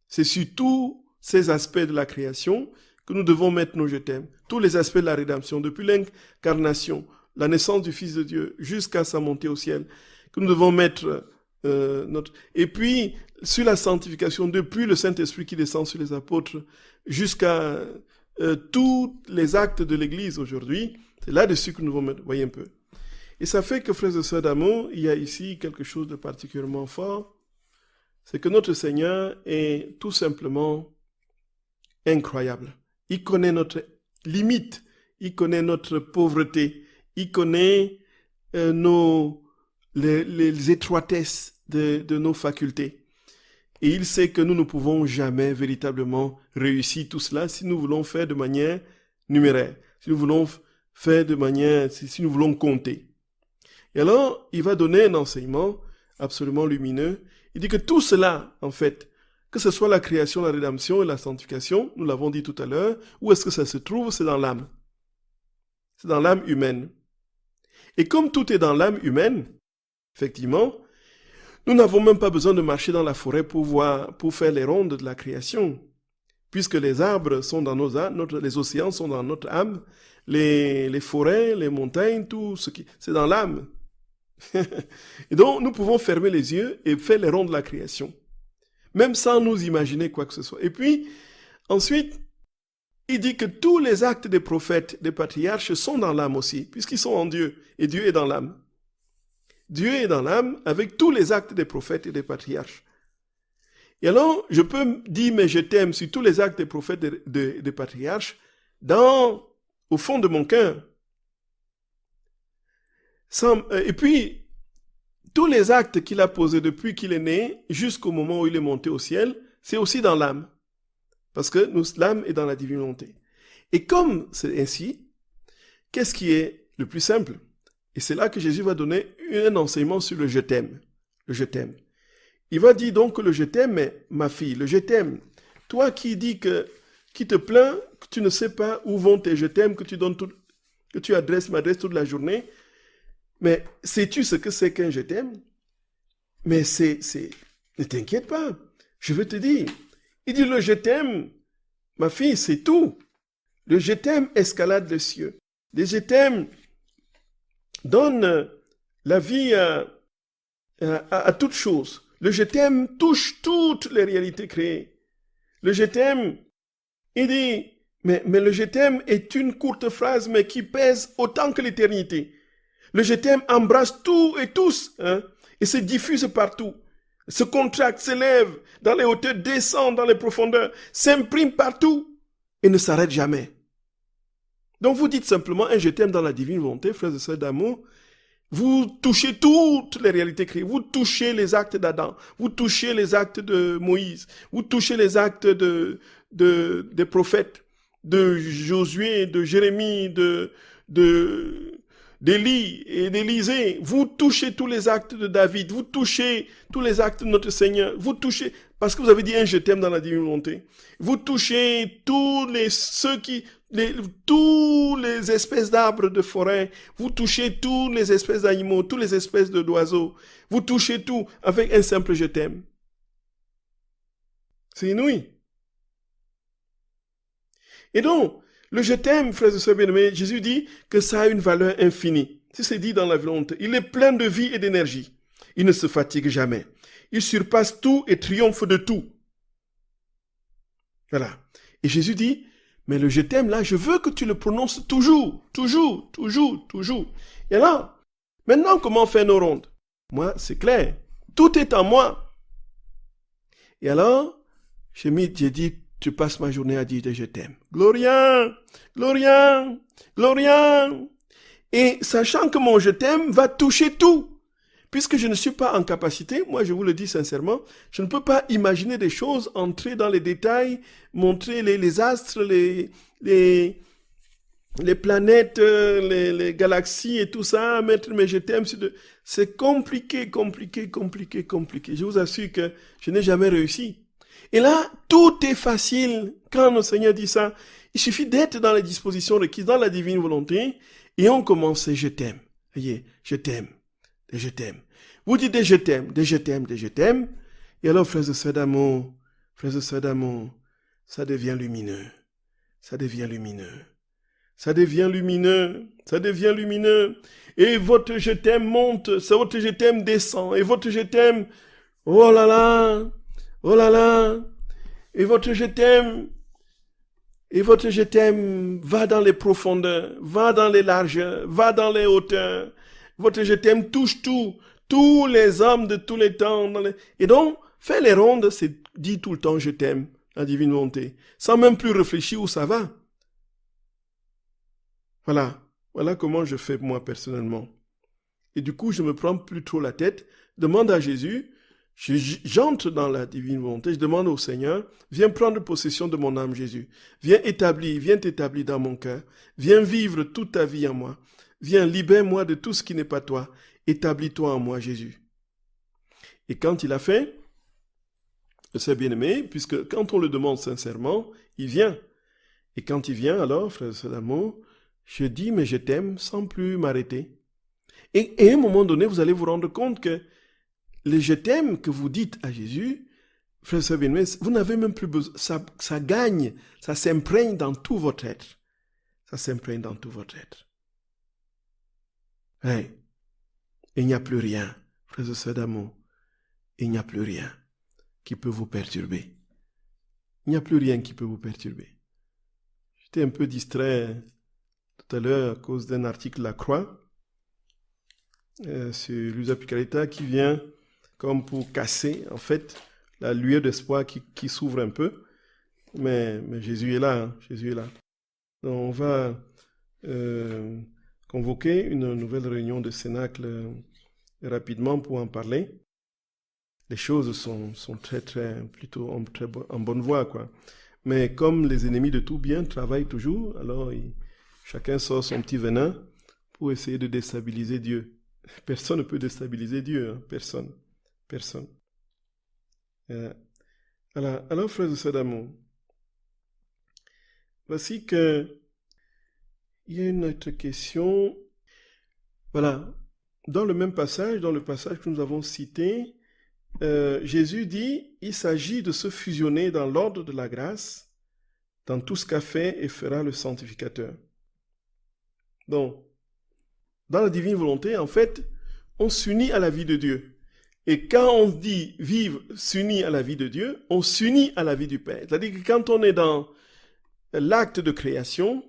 C'est sur tous ces aspects de la création que nous devons mettre nos je t'aime. Tous les aspects de la rédemption, depuis l'incarnation, la naissance du Fils de Dieu, jusqu'à sa montée au ciel, que nous devons mettre notre... Et puis, sur la sanctification, depuis le Saint-Esprit qui descend sur les apôtres, jusqu'à tous les actes de l'Église aujourd'hui, c'est là-dessus que nous devons mettre, voyez un peu. Et ça fait que, frères et sœurs d'amour, il y a ici quelque chose de particulièrement fort, c'est que notre Seigneur est tout simplement incroyable. Il connaît notre limite, il connaît notre pauvreté, il connaît les étroitesses de nos facultés. Et il sait que nous ne pouvons jamais véritablement réussir tout cela si nous voulons faire de manière numéraire, si nous voulons faire de manière, si nous voulons compter. Et alors, il va donner un enseignement absolument lumineux. Il dit que tout cela, en fait, que ce soit la création, la rédemption et la sanctification, nous l'avons dit tout à l'heure, où est-ce que ça se trouve? C'est dans l'âme. C'est dans l'âme humaine. Et comme tout est dans l'âme humaine, effectivement, nous n'avons même pas besoin de marcher dans la forêt pour faire les rondes de la création, puisque les arbres sont dans nos âmes, les océans sont dans notre âme, les forêts, les montagnes, tout ce qui... c'est dans l'âme. Et donc, nous pouvons fermer les yeux et faire les rondes de la création, même sans nous imaginer quoi que ce soit. Et puis, ensuite, il dit que tous les actes des prophètes, des patriarches sont dans l'âme aussi, puisqu'ils sont en Dieu, et Dieu est dans l'âme. Dieu est dans l'âme avec tous les actes des prophètes et des patriarches. Et alors, je peux dire, mais je t'aime sur tous les actes des prophètes et des patriarches, au fond de mon cœur. Et puis, tous les actes qu'il a posés depuis qu'il est né, jusqu'au moment où il est monté au ciel, c'est aussi dans l'âme. Parce que l'âme est dans la divine volonté. Et comme c'est ainsi, qu'est-ce qui est le plus simple? Et c'est là que Jésus va donner un enseignement sur le je t'aime. Le je t'aime. Il va dire donc que le je t'aime est ma fille. Le je t'aime. Toi qui te plains, que tu ne sais pas où vont tes je t'aime, que tu m'adresses toute la journée. Mais sais-tu ce que c'est qu'un je t'aime? Mais ne t'inquiète pas. Je vais te dire. Il dit le je t'aime, ma fille, c'est tout. Le je t'aime escalade les cieux. Le je t'aime donne la vie à toute chose. Le je t'aime touche toutes les réalités créées. Le je t'aime, il dit, mais le je t'aime est une courte phrase, mais qui pèse autant que l'éternité. Le je t'aime embrasse tout et tous, hein, et se diffuse partout. Se contracte, s'élève dans les hauteurs, descend dans les profondeurs, s'imprime partout et ne s'arrête jamais. Donc vous dites simplement un je t'aime dans la divine volonté, frères et sœurs d'amour. Vous touchez toutes les réalités créées. Vous touchez les actes d'Adam. Vous touchez les actes de Moïse. Vous touchez les actes des prophètes, de Josué, de Jérémie, d'Élie et d'Élisée. Vous touchez tous les actes de David. Vous touchez tous les actes de notre Seigneur. Vous touchez, parce que vous avez dit un je t'aime dans la divine volonté. Vous touchez toutes les espèces d'arbres de forêt. Vous touchez toutes les espèces d'animaux, toutes les espèces d'oiseaux. Vous touchez tout avec un simple je t'aime. C'est inouï. Et donc, Le je t'aime, frères et sœurs bien-aimés, Jésus dit que ça a une valeur infinie. Si c'est dit dans la volonté, il est plein de vie et d'énergie. Il ne se fatigue jamais. Il surpasse tout et triomphe de tout. Voilà. Et Jésus dit, mais le je t'aime là, je veux que tu le prononces toujours, toujours, toujours, toujours. Et là, maintenant, comment faire nos rondes? Moi, c'est clair. Tout est en moi. Et alors, j'ai dit, tu passes ma journée à dire je t'aime. Gloria, Gloria, Gloria. Et sachant que mon je t'aime va toucher tout. Puisque je ne suis pas en capacité, moi je vous le dis sincèrement, je ne peux pas imaginer des choses, entrer dans les détails, montrer les astres, les planètes, les galaxies et tout ça, mettre mes je t'aime. C'est compliqué, compliqué, compliqué, compliqué. Je vous assure que je n'ai jamais réussi. Et là, tout est facile. Quand le Seigneur dit ça, il suffit d'être dans les dispositions requises, dans la divine volonté, et on commence je t'aime. Voyez, je t'aime. Des je t'aime. Vous dites des je t'aime, des je t'aime, des je t'aime. Et alors, frères et sœurs d'amour, ça devient lumineux. Ça devient lumineux. Ça devient lumineux. Ça devient lumineux. Et votre je t'aime monte, votre je t'aime descend. Et votre je t'aime, oh là là, oh là là. Et votre je t'aime va dans les profondeurs, va dans les largeurs, va dans les hauteurs. Votre je t'aime touche tout, tous les hommes de tous les temps. Et donc, faire les rondes, c'est dire tout le temps je t'aime, la divine volonté, sans même plus réfléchir où ça va. Voilà comment je fais moi personnellement. Et du coup, je me prends plus trop la tête, demande à Jésus, j'entre dans la divine volonté, je demande au Seigneur, viens prendre possession de mon âme Jésus, viens t'établir dans mon cœur, viens vivre toute ta vie en moi. Viens, libère-moi de tout ce qui n'est pas toi. Établis-toi en moi, Jésus. Et quand il a fait, c'est bien-aimé, puisque quand on le demande sincèrement, il vient. Et quand il vient, alors, frère et d'amour, je dis, mais je t'aime sans plus m'arrêter. Et à un moment donné, vous allez vous rendre compte que le je t'aime que vous dites à Jésus, frère et bien-aimé, vous n'avez même plus besoin, ça gagne, ça s'imprègne dans tout votre être. Ça s'imprègne dans tout votre être. Hey, il n'y a plus rien, frères et sœurs d'amour, il n'y a plus rien qui peut vous perturber. Il n'y a plus rien qui peut vous perturber. J'étais un peu distrait tout à l'heure à cause d'un article La Croix sur Luisa Picaretta qui vient comme pour casser, en fait, la lueur d'espoir qui s'ouvre un peu. Mais Jésus est là, Jésus est là. Donc on va convoquer une nouvelle réunion de Cénacle rapidement pour en parler. Les choses sont plutôt en bonne voie, quoi. Mais comme les ennemis de tout bien travaillent toujours, alors chacun sort son petit venin pour essayer de déstabiliser Dieu. Personne ne peut déstabiliser Dieu, hein? Personne. Alors, frères et sœurs d'amour, voici que il y a une autre question. Voilà. Dans le même passage, dans le passage que nous avons cité, Jésus dit, il s'agit de se fusionner dans l'ordre de la grâce, dans tout ce qu'a fait et fera le sanctificateur. Donc, dans la divine volonté, en fait, on s'unit à la vie de Dieu. Et quand on dit vivre, s'unit à la vie de Dieu, on s'unit à la vie du Père. C'est-à-dire que quand on est dans l'acte de création,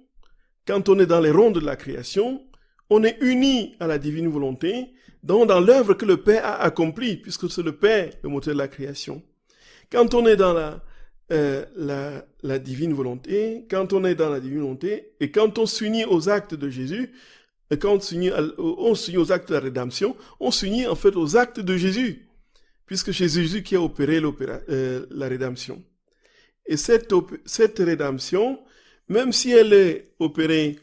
quand on est dans les rondes de la création, on est uni à la divine volonté, donc dans l'œuvre que le Père a accomplie, puisque c'est le Père, le moteur de la création. Quand on est dans la divine volonté, et quand on s'unit aux actes de Jésus, et quand on s'unit aux actes de la rédemption, on s'unit en fait aux actes de Jésus, puisque c'est Jésus qui a opéré la rédemption. Et cette rédemption, même si elle est opérée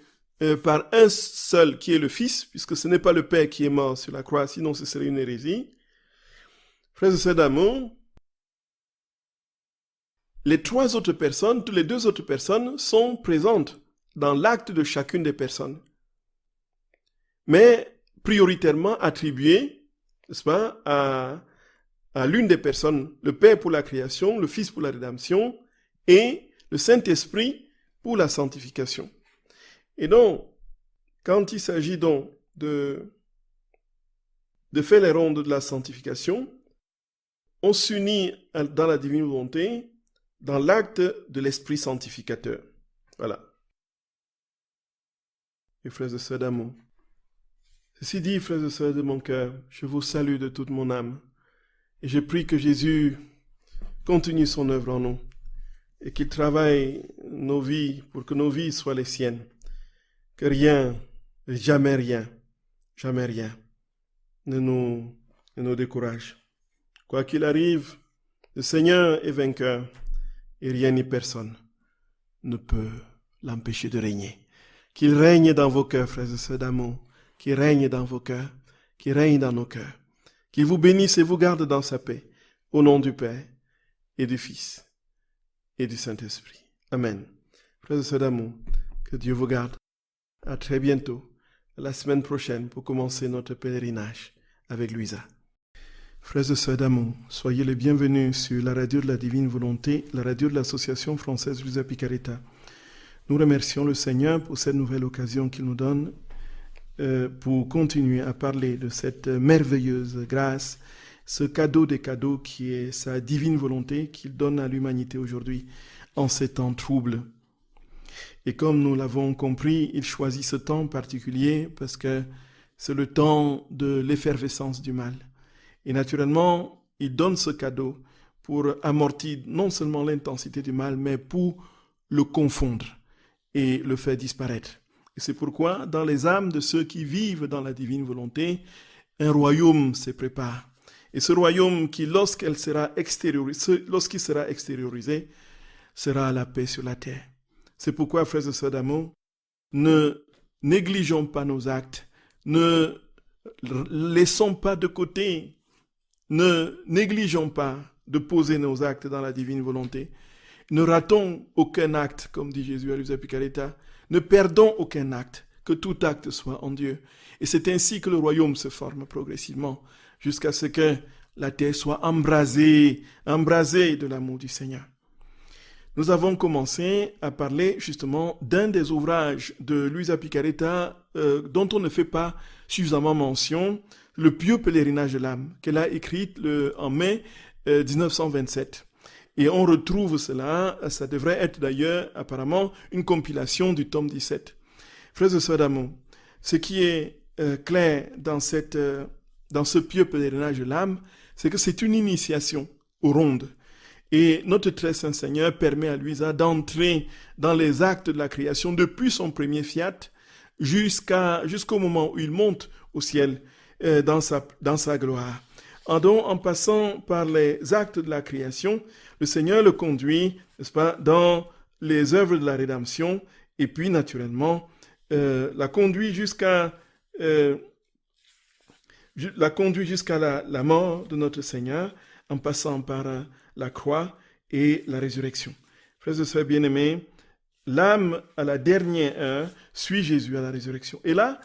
par un seul qui est le Fils, puisque ce n'est pas le Père qui est mort sur la croix, sinon ce serait une hérésie. Frères et sœurs d'amour, les deux autres personnes sont présentes dans l'acte de chacune des personnes, mais prioritairement attribuées, n'est-ce pas, à l'une des personnes, le Père pour la création, le Fils pour la rédemption, et le Saint-Esprit pour la sanctification. Et donc, quand il s'agit donc de faire les rondes de la sanctification, on s'unit dans la divine volonté dans l'acte de l'esprit sanctificateur. Voilà. Et frères et sœurs d'amour, ceci dit, frères et sœurs de mon cœur, je vous salue de toute mon âme. Et je prie que Jésus continue son œuvre en nous et qu'il travaille nos vies pour que nos vies soient les siennes. Que rien, jamais rien ne nous décourage. Quoi qu'il arrive, le Seigneur est vainqueur et rien ni personne ne peut l'empêcher de régner. Qu'il règne dans vos cœurs, frères et sœurs d'amour, qu'il règne dans vos cœurs, qu'il règne dans nos cœurs. Qu'il vous bénisse et vous garde dans sa paix, au nom du Père et du Fils et du Saint-Esprit. Amen. Frères et sœurs d'amour, que Dieu vous garde. À très bientôt, la semaine prochaine, pour commencer notre pèlerinage avec Louisa. Frères et sœurs d'amour, soyez les bienvenus sur la radio de la Divine Volonté, la radio de l'Association française Luisa Picaretta. Nous remercions le Seigneur pour cette nouvelle occasion qu'il nous donne pour continuer à parler de cette merveilleuse grâce, ce cadeau des cadeaux qui est sa divine volonté qu'il donne à l'humanité aujourd'hui en ces temps troubles. Et comme nous l'avons compris, il choisit ce temps particulier parce que c'est le temps de l'effervescence du mal. Et naturellement, il donne ce cadeau pour amortir non seulement l'intensité du mal, mais pour le confondre et le faire disparaître. Et c'est pourquoi, dans les âmes de ceux qui vivent dans la divine volonté, un royaume se prépare. Et ce royaume qui, lorsqu'il sera extériorisé, sera la paix sur la terre. C'est pourquoi, frères et sœurs d'amour, ne négligeons pas nos actes, ne laissons pas de côté, ne négligeons pas de poser nos actes dans la divine volonté. Ne ratons aucun acte, comme dit Jésus à Luisa Picaretta. Ne perdons aucun acte, que tout acte soit en Dieu. Et c'est ainsi que le royaume se forme progressivement, jusqu'à ce que la terre soit embrasée de l'amour du Seigneur. Nous avons commencé à parler justement d'un des ouvrages de Luisa Picaretta dont on ne fait pas suffisamment mention, le pieux pèlerinage de l'âme, qu'elle a écrit en mai 1927. Et on retrouve cela, ça devrait être d'ailleurs apparemment une compilation du tome 17. Frères et sœurs d'amour, ce qui est clair dans ce pieux pèlerinage de l'âme, c'est que c'est une initiation aux rondes. Et notre très saint Seigneur permet à Louisa d'entrer dans les actes de la création depuis son premier fiat jusqu'au moment où il monte au ciel dans sa gloire. En passant par les actes de la création, le Seigneur le conduit, n'est-ce pas, dans les œuvres de la rédemption, et puis naturellement la conduit jusqu'à la mort de notre Seigneur, en passant par la croix et la résurrection. Frères et sœurs bien-aimés, l'âme à la dernière heure suit Jésus à la résurrection. Et là,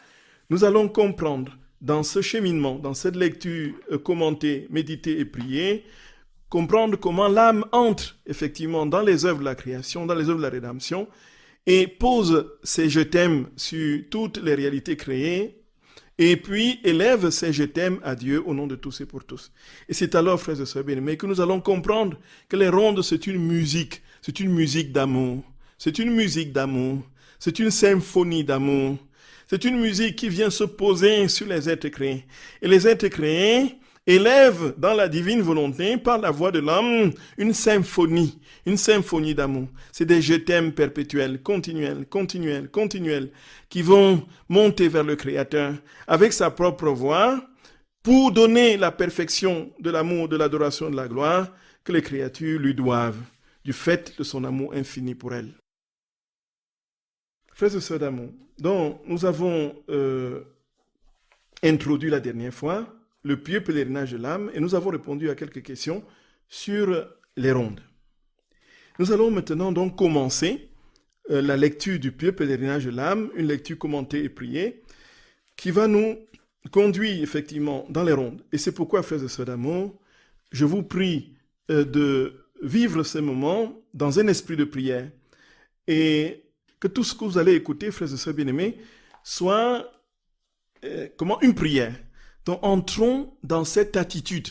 nous allons comprendre dans ce cheminement, dans cette lecture commentée, méditée et priée, comprendre comment l'âme entre effectivement dans les œuvres de la création, dans les œuvres de la rédemption, et pose ses je t'aime sur toutes les réalités créées, et puis élève ses je t'aime à Dieu au nom de tous et pour tous. Et c'est alors, frères et sœurs bien-aimés, que nous allons comprendre que les rondes, c'est une musique d'amour, c'est une musique d'amour, c'est une symphonie d'amour. C'est une musique qui vient se poser sur les êtres créés. Et les êtres créés élèvent dans la divine volonté, par la voix de l'homme, une symphonie d'amour. C'est des je t'aime perpétuels, continuels, qui vont monter vers le Créateur avec sa propre voix pour donner la perfection de l'amour, de l'adoration, de la gloire que les créatures lui doivent, du fait de son amour infini pour elles. Frères et sœurs d'amour, donc nous avons introduit la dernière fois le pieux pèlerinage de l'âme et nous avons répondu à quelques questions sur les rondes. Nous allons maintenant donc commencer la lecture du pieux pèlerinage de l'âme, une lecture commentée et priée qui va nous conduire effectivement dans les rondes. Et c'est pourquoi, frères et sœurs d'amour, je vous prie de vivre ce moment dans un esprit de prière et que tout ce que vous allez écouter, frères et sœurs bien-aimés, soit une prière. Donc, entrons dans cette attitude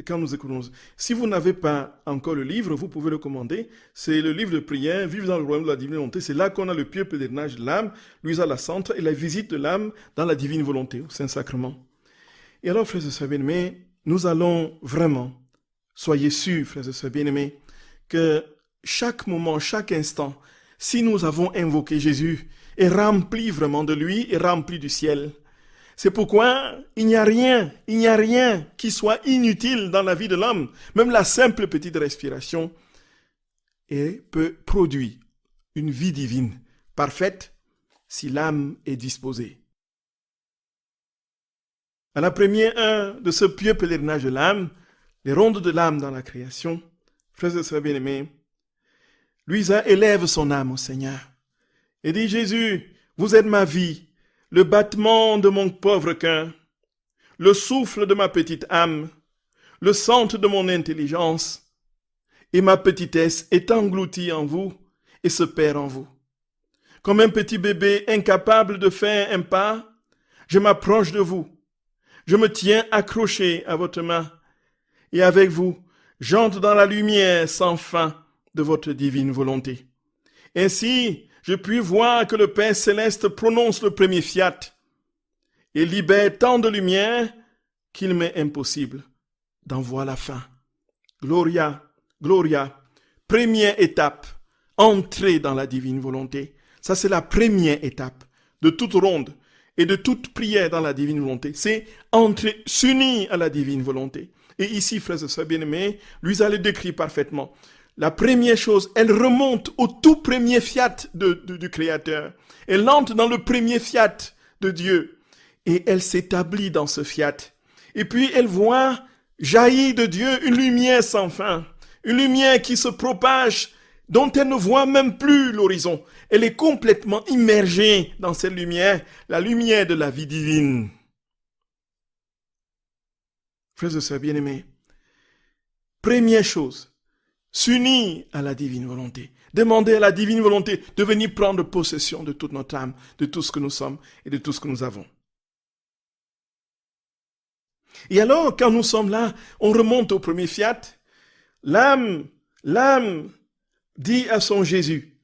quand nous écoutons. Si vous n'avez pas encore le livre, vous pouvez le commander. C'est le livre de prière, Vivre dans le royaume de la divine volonté. C'est là qu'on a le pieux pèlerinage de l'âme, Louisa la Centre, et la visite de l'âme dans la divine volonté, au Saint-Sacrement. Et alors, frères et sœurs bien-aimés, nous allons vraiment, soyez sûrs, frères et sœurs bien-aimés, que chaque moment, chaque instant, si nous avons invoqué Jésus, est rempli vraiment de lui, est rempli du ciel. C'est pourquoi il n'y a rien qui soit inutile dans la vie de l'homme. Même la simple petite respiration peut produire une vie divine parfaite si l'âme est disposée. À la première heure de ce pieux pèlerinage de l'âme, les rondes de l'âme dans la création, frères et sœurs bien-aimés, Louisa élève son âme au Seigneur et dit: Jésus, vous êtes ma vie, le battement de mon pauvre cœur, le souffle de ma petite âme, le centre de mon intelligence, et ma petitesse est engloutie en vous et se perd en vous. Comme un petit bébé incapable de faire un pas, je m'approche de vous, je me tiens accroché à votre main, et avec vous, j'entre dans la lumière sans fin de votre divine volonté. Ainsi, je puis voir que le Père Céleste prononce le premier fiat et libère tant de lumière qu'il m'est impossible d'en voir la fin. Gloria, Gloria, première étape, entrer dans la divine volonté. Ça, c'est la première étape de toute ronde et de toute prière dans la divine volonté. C'est entrer, s'unir à la divine volonté. Et ici, frères et sœurs bien-aimés, Louisa le décrit parfaitement. La première chose, elle remonte au tout premier fiat du Créateur. Elle entre dans le premier fiat de Dieu. Et elle s'établit dans ce fiat. Et puis elle voit jaillir de Dieu une lumière sans fin. Une lumière qui se propage, dont elle ne voit même plus l'horizon. Elle est complètement immergée dans cette lumière, la lumière de la vie divine. Frères et sœurs bien-aimés, première chose, s'unir à la divine volonté. Demander à la divine volonté de venir prendre possession de toute notre âme, de tout ce que nous sommes et de tout ce que nous avons. Et alors, quand nous sommes là, on remonte au premier fiat. L'âme dit à son Jésus.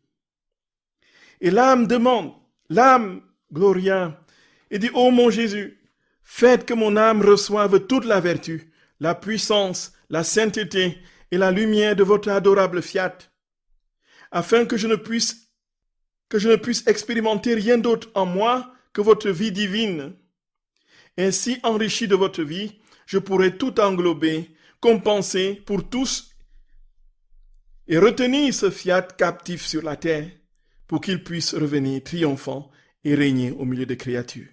Et l'âme demande, l'âme, Gloria, et dit: ô mon Jésus, faites que mon âme reçoive toute la vertu, la puissance, la sainteté et la lumière de votre adorable fiat, afin que je ne puisse expérimenter rien d'autre en moi que votre vie divine. Ainsi, enrichi de votre vie, je pourrai tout englober, compenser pour tous et retenir ce fiat captif sur la terre pour qu'il puisse revenir triomphant et régner au milieu des créatures.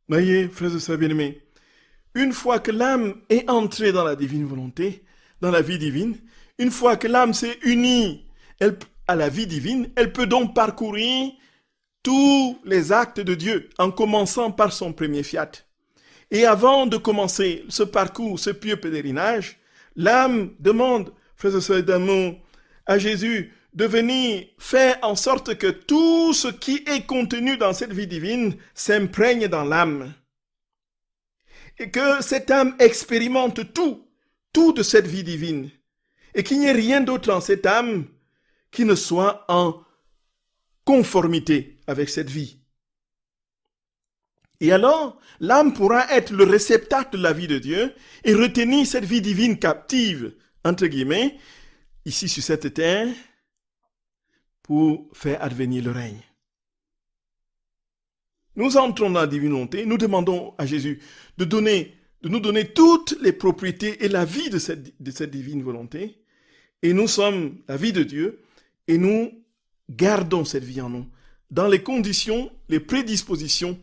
Voyez, frères et sœurs bien-aimés, une fois que l'âme est entrée dans la divine volonté, dans la vie divine, une fois que l'âme s'est unie à la vie divine, elle peut donc parcourir tous les actes de Dieu, en commençant par son premier fiat. Et avant de commencer ce parcours, ce pieux pèlerinage, l'âme demande, frères et sœurs d'amour, à Jésus de venir faire en sorte que tout ce qui est contenu dans cette vie divine s'imprègne dans l'âme. Et que cette âme expérimente tout de cette vie divine. Et qu'il n'y ait rien d'autre en cette âme qui ne soit en conformité avec cette vie. Et alors, l'âme pourra être le réceptacle de la vie de Dieu et retenir cette vie divine captive, entre guillemets, ici sur cette terre, pour faire advenir le règne. Nous entrons dans la divine volonté, nous demandons à Jésus de nous donner toutes les propriétés et la vie de cette divine volonté, et nous sommes la vie de Dieu, et nous gardons cette vie en nous, dans les conditions, les prédispositions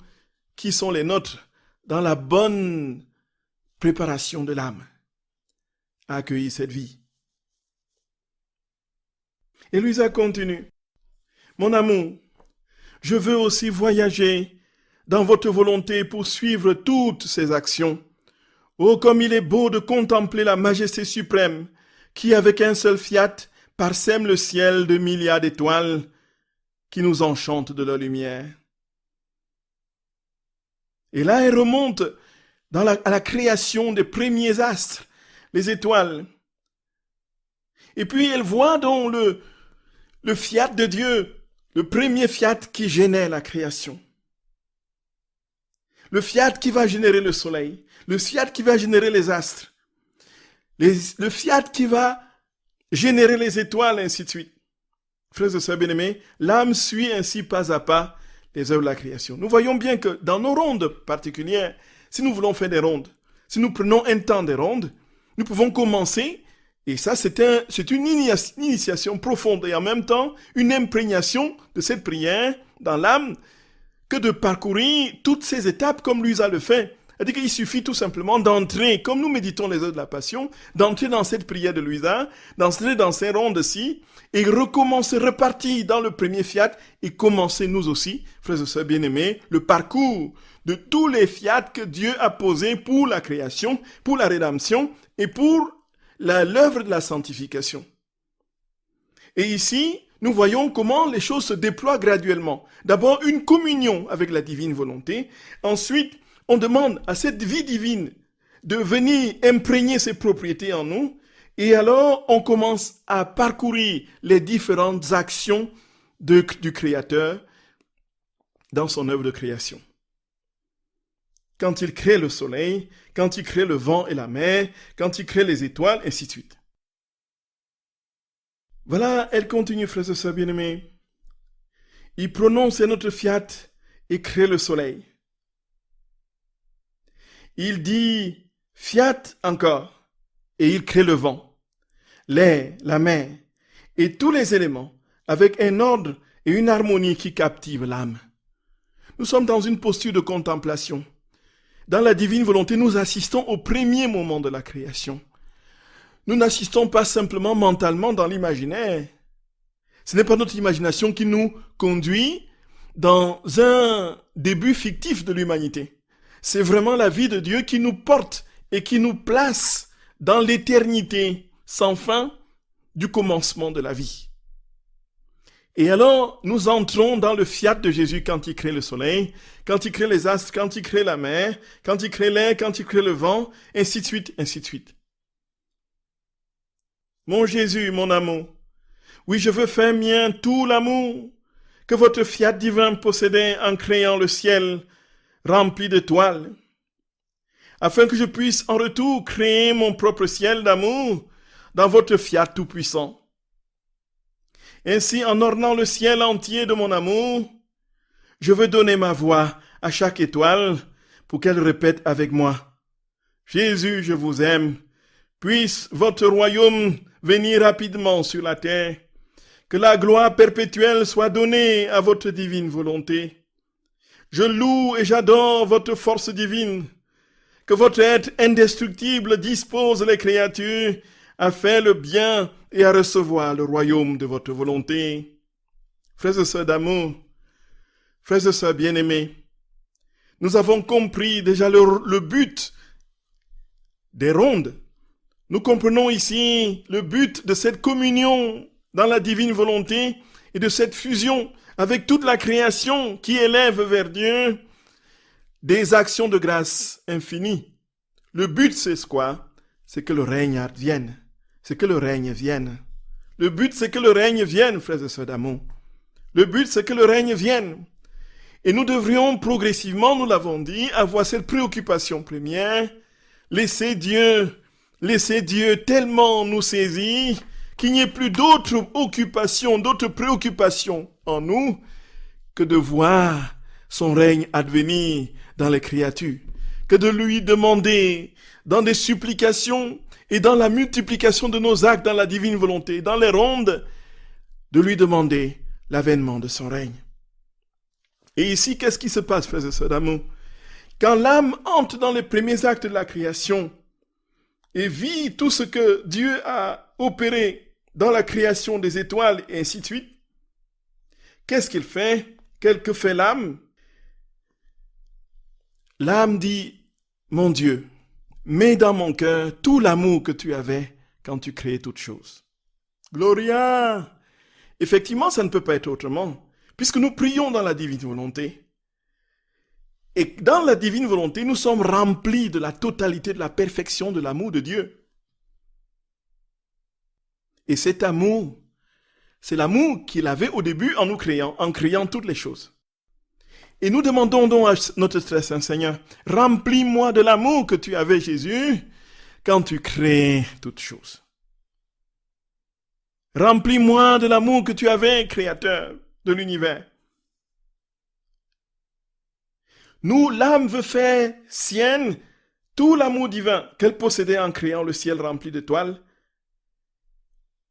qui sont les nôtres, dans la bonne préparation de l'âme à accueillir cette vie. Et Louisa continue. Mon amour, je veux aussi voyager dans votre volonté pour suivre toutes ces actions. Oh, comme il est beau de contempler la majesté suprême qui, avec un seul fiat,
parsème le ciel de milliards d'étoiles qui nous enchantent de leur lumière. Et là, elle remonte à la création des premiers astres, les étoiles. Et puis, elle voit donc le fiat de Dieu, le premier fiat qui génère la création. Le fiat qui va générer le soleil, le fiat qui va générer les astres, le fiat qui va générer les étoiles, et ainsi de suite. Frères et sœurs bien-aimés, l'âme suit ainsi pas à pas les œuvres de la création. Nous voyons bien que dans nos rondes particulières, si nous voulons faire des rondes, si nous prenons un temps des rondes, nous pouvons commencer, et ça c'est une initiation profonde et en même temps une imprégnation de cette prière dans l'âme, que de parcourir toutes ces étapes comme Luisa le fait. C'est-à-dire qu'il suffit tout simplement d'entrer, comme nous méditons les heures de la Passion, d'entrer dans cette prière de Luisa, d'entrer dans ces rondes-ci, et recommencer, repartir dans le premier fiat, et commencer nous aussi, frères et sœurs bien-aimés, le parcours de tous les fiats que Dieu a posés pour la création, pour la rédemption, et pour l'œuvre de la sanctification. Et ici, nous voyons comment les choses se déploient graduellement. D'abord, une communion avec la divine volonté. Ensuite, on demande à cette vie divine de venir imprégner ses propriétés en nous. Et alors, on commence à parcourir les différentes actions du Créateur dans son œuvre de création. Quand il crée le soleil, quand il crée le vent et la mer, quand il crée les étoiles, ainsi de suite. Voilà, elle continue, frères et sœurs bien-aimés. Il prononce notre fiat et crée le soleil. Il dit fiat encore et il crée le vent, l'air, la mer et tous les éléments avec un ordre et une harmonie qui captivent l'âme. Nous sommes dans une posture de contemplation. Dans la divine volonté, nous assistons au premier moment de la création. Nous n'assistons pas simplement mentalement dans l'imaginaire. Ce n'est pas notre imagination qui nous conduit dans un début fictif de l'humanité. C'est vraiment la vie de Dieu qui nous porte et qui nous place dans l'éternité sans fin du commencement de la vie. Et alors, nous entrons dans le fiat de Jésus quand il crée le soleil, quand il crée les astres, quand il crée la mer, quand il crée l'air, quand il crée le vent, ainsi de suite, ainsi de suite. Mon Jésus, mon amour, oui, je veux faire mien tout l'amour que votre fiat divin possédait en créant le ciel rempli d'étoiles, afin que je puisse en retour créer mon propre ciel d'amour dans votre fiat tout-puissant. Ainsi, en ornant le ciel entier de mon amour, je veux donner ma voix à chaque étoile pour qu'elle répète avec moi. Jésus, je vous aime. Puisse votre royaume venir rapidement sur la terre. Que la gloire perpétuelle soit donnée à votre divine volonté. Je loue et j'adore votre force divine. Que votre être indestructible dispose les créatures à faire le bien et à recevoir le royaume de votre volonté. Frères et sœurs d'amour, frères et sœurs bien-aimés, nous avons compris déjà le but des rondes. Nous comprenons ici le but de cette communion dans la divine volonté et de cette fusion avec toute la création qui élève vers Dieu des actions de grâce infinies. Le but, c'est quoi? C'est que le règne advienne. C'est que le règne vienne. Le but, c'est que le règne vienne, frères et sœurs d'amour. Le but, c'est que le règne vienne. Et nous devrions progressivement, nous l'avons dit, avoir cette préoccupation première, laisser Dieu tellement nous saisir qu'il n'y ait plus d'autres occupations, d'autres préoccupations en nous que de voir son règne advenir dans les créatures, que de lui demander dans des supplications et dans la multiplication de nos actes dans la divine volonté, dans les rondes, de lui demander l'avènement de son règne. Et ici, qu'est-ce qui se passe, frères et sœurs d'amour? Quand l'âme entre dans les premiers actes de la création et vit tout ce que Dieu a opéré dans la création des étoiles et ainsi de suite, qu'est-ce qu'il fait? Qu'est-ce que fait l'âme? L'âme dit, mon Dieu, mets dans mon cœur tout l'amour que tu avais quand tu créais toutes choses. Gloria. Effectivement, ça ne peut pas être autrement, puisque nous prions dans la divine volonté. Et dans la divine volonté, nous sommes remplis de la totalité, de la perfection, de l'amour de Dieu. Et cet amour, c'est l'amour qu'il avait au début en créant toutes les choses. Et nous demandons donc à notre très saint Seigneur, remplis-moi de l'amour que tu avais, Jésus, quand tu crées toutes choses. Remplis-moi de l'amour que tu avais, Créateur de l'univers. Nous, l'âme veut faire sienne tout l'amour divin qu'elle possédait en créant le ciel rempli d'étoiles.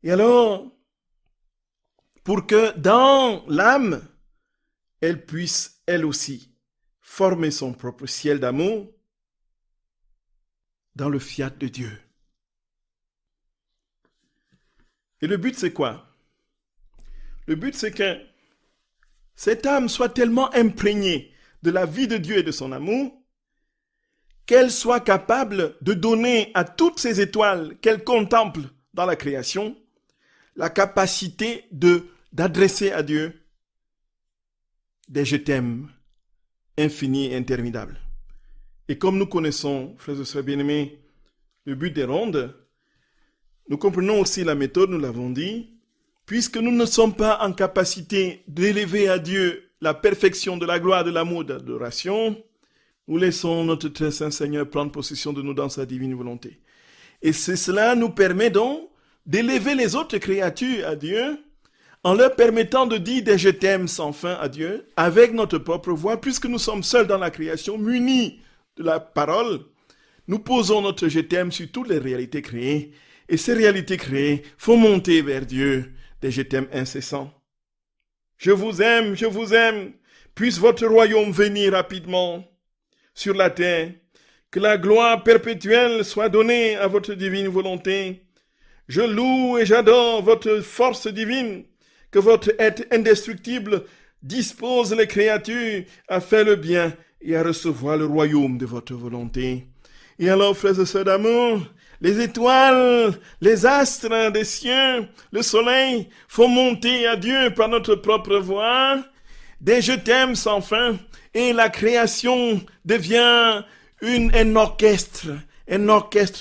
Et alors, pour que dans l'âme, elle puisse, elle aussi, former son propre ciel d'amour dans le fiat de Dieu. Et le but, c'est quoi? Le but, c'est que cette âme soit tellement imprégnée de la vie de Dieu et de son amour, qu'elle soit capable de donner à toutes ces étoiles qu'elle contemple dans la création, la capacité d'adresser à Dieu des je t'aime infinis et interminables. Et comme nous connaissons, frères et sœurs bien-aimés, le but des rondes, nous comprenons aussi la méthode, nous l'avons dit, puisque nous ne sommes pas en capacité d'élever à Dieu la perfection de la gloire, de l'amour, de l'adoration, nous laissons notre très saint Seigneur prendre possession de nous dans sa divine volonté. Et cela nous permet donc d'élever les autres créatures à Dieu en leur permettant de dire des je t'aime sans fin à Dieu avec notre propre voix, puisque nous sommes seuls dans la création, munis de la parole. Nous posons notre je t'aime sur toutes les réalités créées et ces réalités créées font monter vers Dieu des je t'aime incessants. Je vous aime, puisse votre royaume venir rapidement sur la terre, que la gloire perpétuelle soit donnée à votre divine volonté. Je loue et j'adore votre force divine, que votre être indestructible dispose les créatures à faire le bien et à recevoir le royaume de votre volonté. Et alors, frères et sœurs d'amour, les étoiles, les astres des cieux, le soleil font monter à Dieu par notre propre voix des je t'aime sans fin, et la création devient un orchestre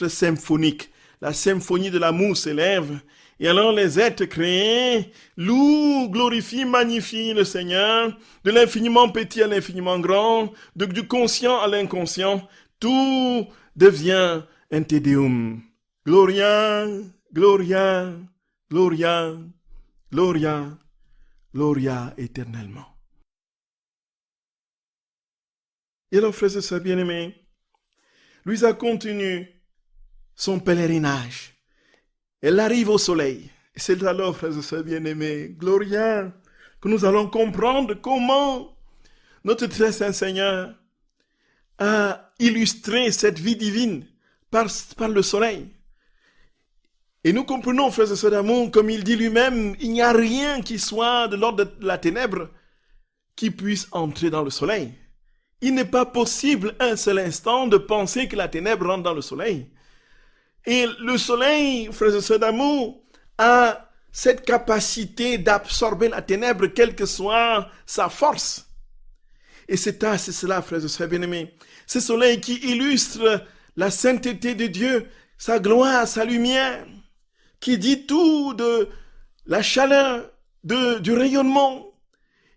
symphonique. La symphonie de l'amour s'élève, et alors les êtres créés louent, glorifient, magnifient le Seigneur, de l'infiniment petit à l'infiniment grand, du conscient à l'inconscient, tout devient un Te Deum. Gloria, Gloria, Gloria, Gloria, Gloria éternellement. Et alors, frères et sœurs bien-aimés, Louisa continue son pèlerinage. Elle arrive au soleil. Et c'est alors, frères et sœurs bien-aimés, Gloria, que nous allons comprendre comment notre très saint Seigneur a illustré cette vie divine par le soleil. Et nous comprenons, frères et sœurs d'amour, comme il dit lui-même, il n'y a rien qui soit de l'ordre de la ténèbre qui puisse entrer dans le soleil. Il n'est pas possible un seul instant de penser que la ténèbre rentre dans le soleil. Et le soleil, frères et sœurs d'amour, a cette capacité d'absorber la ténèbre, quelle que soit sa force. Et c'est cela, frères et sœurs bien-aimés. Ce soleil qui illustre la sainteté de Dieu, sa gloire, sa lumière, qui dit tout de la chaleur, du rayonnement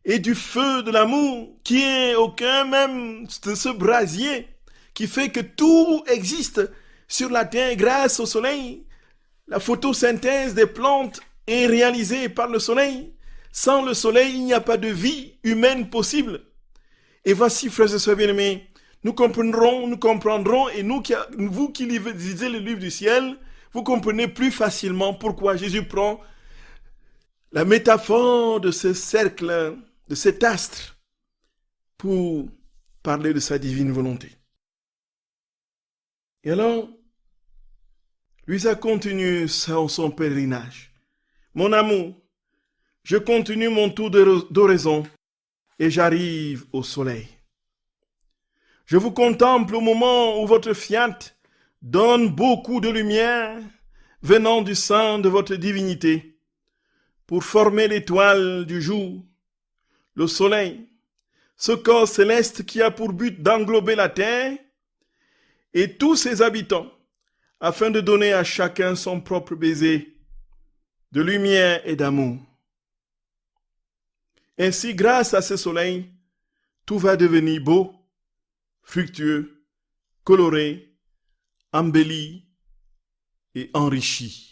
et du feu de l'amour, qui est au cœur même de ce brasier, qui fait que tout existe sur la terre grâce au soleil. La photosynthèse des plantes est réalisée par le soleil. Sans le soleil, il n'y a pas de vie humaine possible. Et voici, frères et sœurs bien-aimés, nous comprendrons, et vous qui lisez le livre du ciel, vous comprenez plus facilement pourquoi Jésus prend la métaphore de ce cercle, de cet astre, pour parler de sa divine volonté. Et alors, Louisa continue son pèlerinage. Mon amour, je continue mon tour d'oraison et j'arrive au soleil. Je vous contemple au moment où votre fiat donne beaucoup de lumière venant du sein de votre divinité. pour former l'étoile du jour, le soleil, ce corps céleste qui a pour but d'englober la terre et tous ses habitants, afin de donner à chacun son propre baiser de lumière et d'amour. Ainsi, grâce à ce soleil, tout va devenir beau, fructueux, coloré, embelli et enrichi.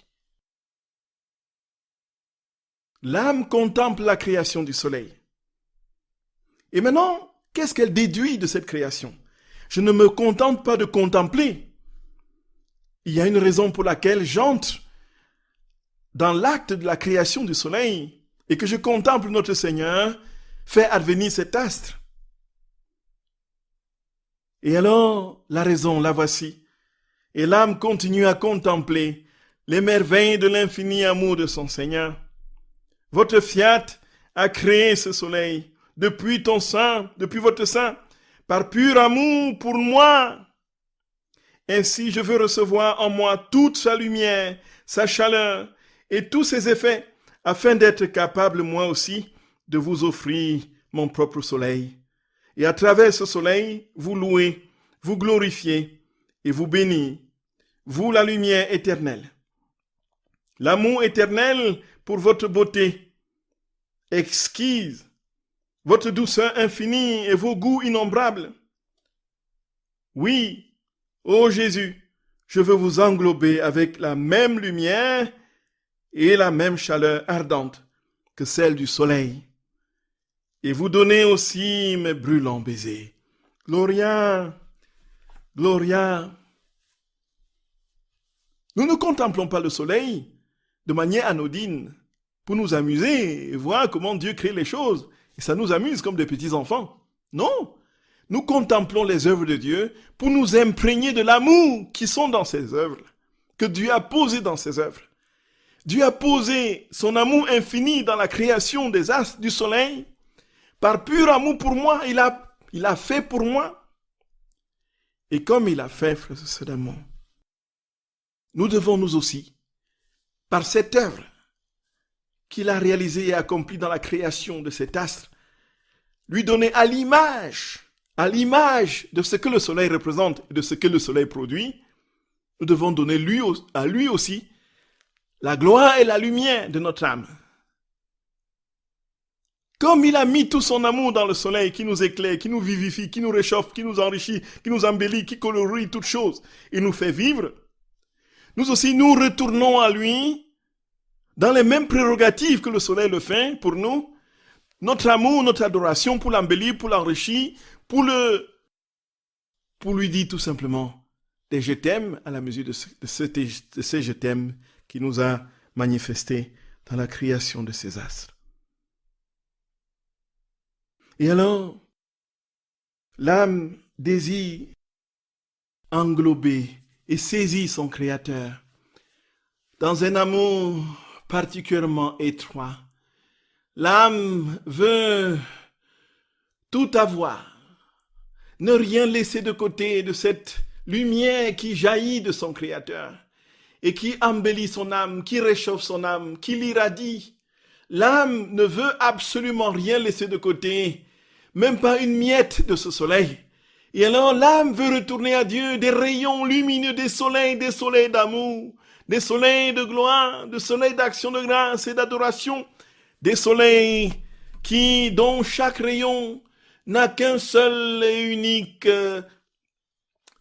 L'âme contemple la création du soleil. Et maintenant, qu'est-ce qu'elle déduit de cette création? Je ne me contente pas de contempler. Il y a une raison pour laquelle j'entre dans l'acte de la création du soleil et que je contemple notre Seigneur faire advenir cet astre. Et alors, la raison, la voici. Et l'âme continue à contempler les merveilles de l'infini amour de son Seigneur. Votre fiat a créé ce soleil depuis ton sein, depuis votre sein, par pur amour pour moi. Ainsi, je veux recevoir en moi toute sa lumière, sa chaleur et tous ses effets, afin d'être capable, moi aussi, de vous offrir mon propre soleil. Et à travers ce soleil, vous louer, vous glorifier et vous bénir, vous la lumière éternelle. L'amour éternel pour votre beauté exquise, votre douceur infinie et vos goûts innombrables. Oui, ô Jésus, je veux vous englober avec la même lumière et la même chaleur ardente que celle du soleil, et vous donner aussi mes brûlants baisers. Gloria, Gloria. Nous ne contemplons pas le soleil de manière anodine pour nous amuser et voir comment Dieu crée les choses. Et ça nous amuse comme des petits enfants. Non, nous contemplons les œuvres de Dieu pour nous imprégner de l'amour qui sont dans ces œuvres, que Dieu a posé dans ces œuvres. Dieu a posé son amour infini dans la création des astres du soleil. Par pur amour pour moi, il a fait pour moi. Et comme il a fait, frères et sœurs d'amour, nous devons nous aussi, par cette œuvre qu'il a réalisée et accomplie dans la création de cet astre, lui donner à l'image de ce que le soleil représente et de ce que le soleil produit. Nous devons donner à lui aussi la gloire et la lumière de notre âme. Comme il a mis tout son amour dans le soleil qui nous éclaire, qui nous vivifie, qui nous réchauffe, qui nous enrichit, qui nous embellit, qui colorie toutes choses et nous fait vivre, nous aussi nous retournons à lui dans les mêmes prérogatives que le soleil le fait pour nous. Notre amour, notre adoration pour l'embellir, pour l'enrichir, pour lui dire tout simplement des je t'aime à la mesure de ces je t'aime qui nous a manifesté dans la création de ces astres. Et alors, l'âme désire englober et saisir son Créateur dans un amour particulièrement étroit. L'âme veut tout avoir, ne rien laisser de côté de cette lumière qui jaillit de son Créateur et qui embellit son âme, qui réchauffe son âme, qui l'irradie. L'âme ne veut absolument rien laisser de côté, même pas une miette de ce soleil. Et alors l'âme veut retourner à Dieu des rayons lumineux des soleils d'amour, des soleils de gloire, des soleils d'action de grâce et d'adoration, des soleils dont chaque rayon n'a qu'un seul et unique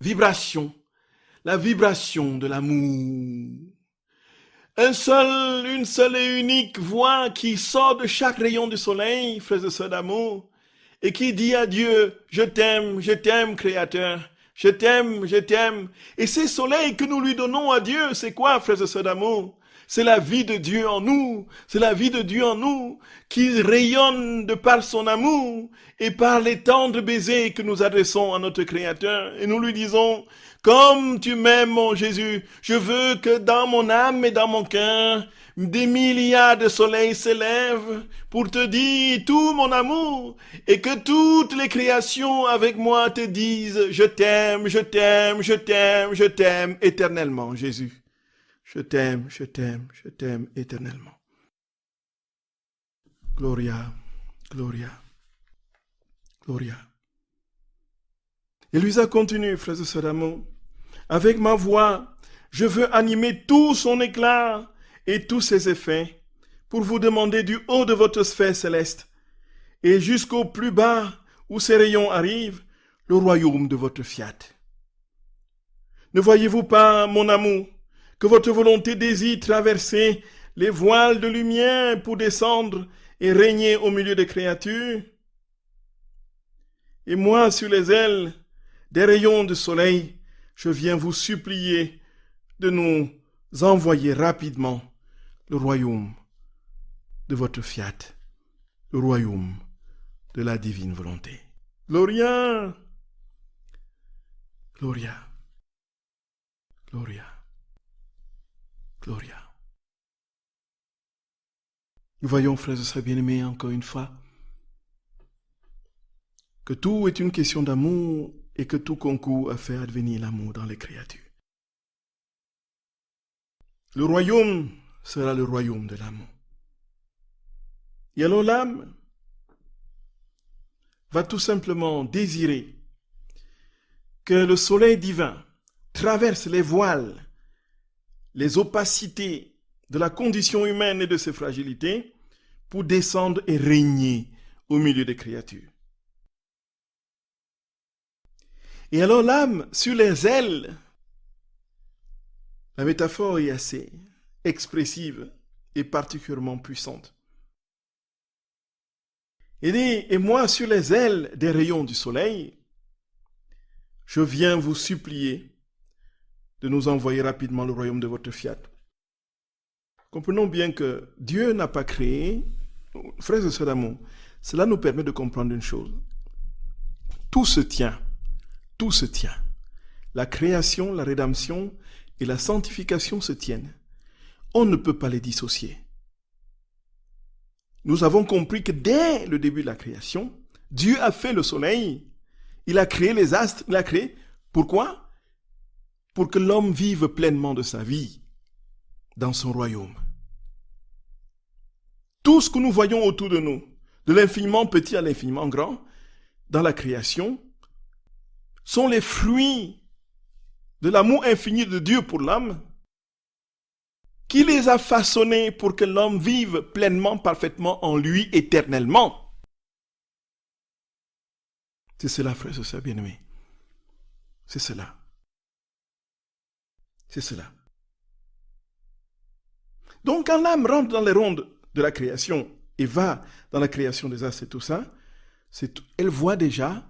vibration, la vibration de l'amour. Une seule et unique voix qui sort de chaque rayon du soleil, frères et sœurs d'amour, et qui dit à Dieu, je t'aime, Créateur, je t'aime. Et ces soleils que nous lui donnons à Dieu, c'est quoi, frères et sœurs d'amour? C'est la vie de Dieu en nous, qui rayonne de par son amour et par les tendres baisers que nous adressons à notre Créateur. Et nous lui disons, comme tu m'aimes, mon Jésus, je veux que dans mon âme et dans mon cœur, des milliards de soleils s'élèvent pour te dire tout mon amour et que toutes les créations avec moi te disent, je t'aime éternellement, Jésus. Je t'aime éternellement. Gloria, Gloria, Gloria. Et Luisa continue, frères et sœurs d'amour. Avec ma voix, je veux animer tout son éclat et tous ses effets pour vous demander du haut de votre sphère céleste et jusqu'au plus bas où ses rayons arrivent, le royaume de votre fiat. Ne voyez-vous pas, mon amour, que votre volonté désire traverser les voiles de lumière pour descendre et régner au milieu des créatures? Et moi, sur les ailes des rayons du soleil, je viens vous supplier de nous envoyer rapidement le royaume de votre fiat, le royaume de la divine volonté. Gloria, Gloria, Gloria, Gloria. Nous voyons, frères et sœurs bien-aimés, encore une fois, que tout est une question d'amour et que tout concourt à faire advenir l'amour dans les créatures. Le royaume sera le royaume de l'amour. Et alors l'âme va tout simplement désirer que le soleil divin traverse les voiles, les opacités de la condition humaine et de ses fragilités pour descendre et régner au milieu des créatures. Et alors l'âme, sur les ailes, la métaphore est assez expressive et particulièrement puissante. Il dit, et moi, sur les ailes des rayons du soleil, je viens vous supplier de nous envoyer rapidement le royaume de votre fiat. Comprenons bien que Dieu n'a pas créé, frères et sœurs d'amour, cela nous permet de comprendre une chose. Tout se tient. Tout se tient. La création, la rédemption et la sanctification se tiennent. On ne peut pas les dissocier. Nous avons compris que dès le début de la création, Dieu a fait le soleil, il a créé les astres, il a créé. Pourquoi? Pour que l'homme vive pleinement de sa vie dans son royaume. Tout ce que nous voyons autour de nous, de l'infiniment petit à l'infiniment grand, dans la création, sont les fruits de l'amour infini de Dieu pour l'homme, qui les a façonnés pour que l'homme vive pleinement, parfaitement en lui, éternellement. C'est cela, frères et sœurs bien-aimés. C'est cela. C'est cela. Donc, quand l'âme rentre dans les rondes de la création et va dans la création des astres et tout ça, elle voit déjà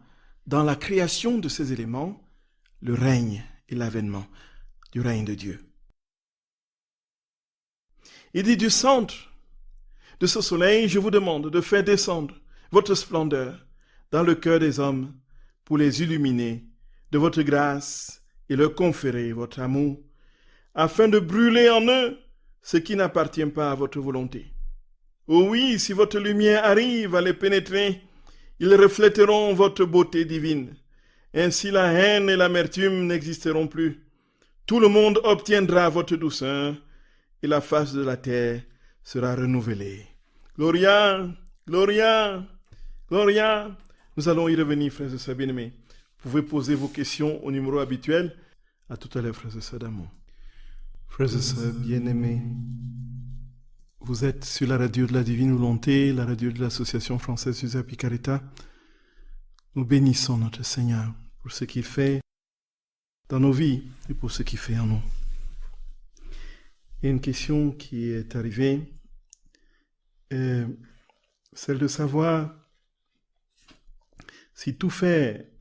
dans la création de ces éléments le règne et l'avènement du règne de Dieu. Il dit du centre de ce soleil, je vous demande de faire descendre votre splendeur dans le cœur des hommes pour les illuminer de votre grâce et leur conférer votre amour, afin de brûler en eux ce qui n'appartient pas à votre volonté. Oh oui, si votre lumière arrive à les pénétrer, ils reflèteront votre beauté divine. Ainsi la haine et l'amertume n'existeront plus. Tout le monde obtiendra votre douceur et la face de la terre sera renouvelée. Gloria, Gloria, Gloria. Nous allons y revenir, frères et sœurs bien-aimés. Vous pouvez poser vos questions au numéro habituel. À tout à l'heure, frères et sœurs d'amour. Frères et sœurs bien-aimés, vous êtes sur la radio de la Divine Volonté, la radio de l'Association française Giuseppe Carita. Nous bénissons notre Seigneur pour ce qu'il fait dans nos vies et pour ce qu'il fait en nous. Il y a une question qui est arrivée, celle de savoir si tout fait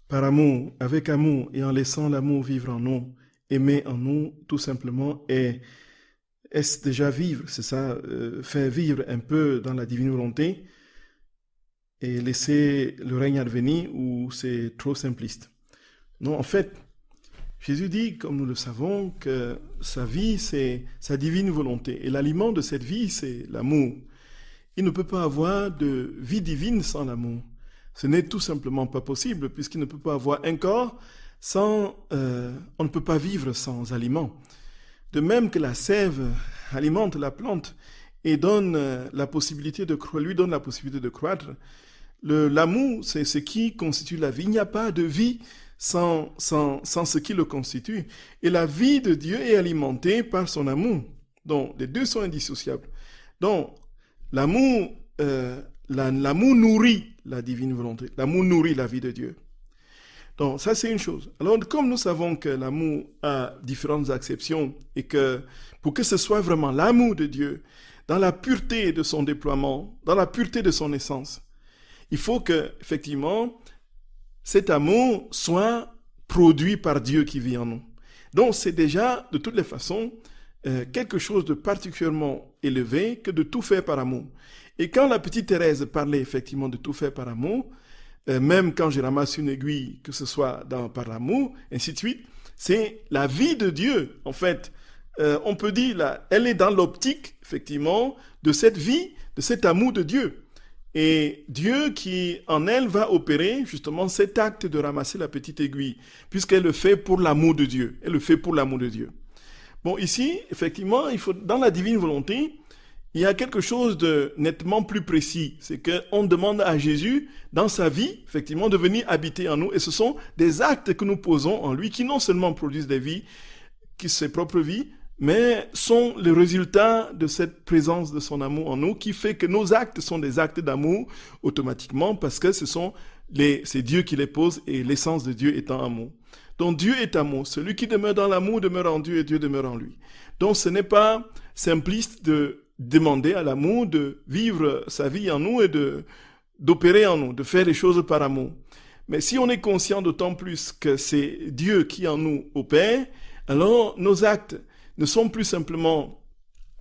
par amour, avec amour et en laissant l'amour vivre en nous, aimer en nous, tout simplement, est-ce déjà vivre, c'est ça, faire vivre un peu dans la divine volonté et laisser le règne advenir, ou c'est trop simpliste? Non, en fait, Jésus dit, comme nous le savons, que sa vie, c'est sa divine volonté. Et l'aliment de cette vie, c'est l'amour. Il ne peut pas avoir de vie divine sans l'amour. Ce n'est tout simplement pas possible, puisqu'il ne peut pas avoir un corps sans... on ne peut pas vivre sans aliment. De même que la sève alimente la plante, et donne la possibilité lui donne la possibilité de croître. L'amour, c'est ce qui constitue la vie. Il n'y a pas de vie sans ce qui le constitue. Et la vie de Dieu est alimentée par son amour. Donc, les deux sont indissociables. Donc, l'amour nourrit la divine volonté. L'amour nourrit la vie de Dieu. Donc, ça, c'est une chose. Alors, comme nous savons que l'amour a différentes acceptions et que pour que ce soit vraiment l'amour de Dieu, dans la pureté de son déploiement, dans la pureté de son essence, il faut que, effectivement, cet amour soit produit par Dieu qui vit en nous. Donc, c'est déjà, de toutes les façons, quelque chose de particulièrement élevé que de tout faire par amour. Et quand la petite Thérèse parlait effectivement de tout faire par amour, même quand je ramasse une aiguille, que ce soit par l'amour, ainsi de suite, c'est la vie de Dieu, en fait. On peut dire, là, elle est dans l'optique, effectivement, de cette vie, de cet amour de Dieu. Et Dieu qui, en elle, va opérer justement cet acte de ramasser la petite aiguille, puisqu'elle le fait pour l'amour de Dieu. Elle le fait pour l'amour de Dieu. Bon, ici, effectivement, dans la divine volonté, il y a quelque chose de nettement plus précis. C'est qu'on demande à Jésus, dans sa vie, effectivement, de venir habiter en nous. Et ce sont des actes que nous posons en lui qui non seulement produisent des vies, ses propres vies, mais sont le résultat de cette présence de son amour en nous qui fait que nos actes sont des actes d'amour automatiquement parce que c'est Dieu qui les pose et l'essence de Dieu étant amour. Donc Dieu est amour. Celui qui demeure dans l'amour demeure en Dieu et Dieu demeure en lui. Donc ce n'est pas simpliste de demander à l'amour de vivre sa vie en nous et d'opérer en nous, de faire les choses par amour. Mais si on est conscient d'autant plus que c'est Dieu qui en nous opère, alors nos actes ne sont plus simplement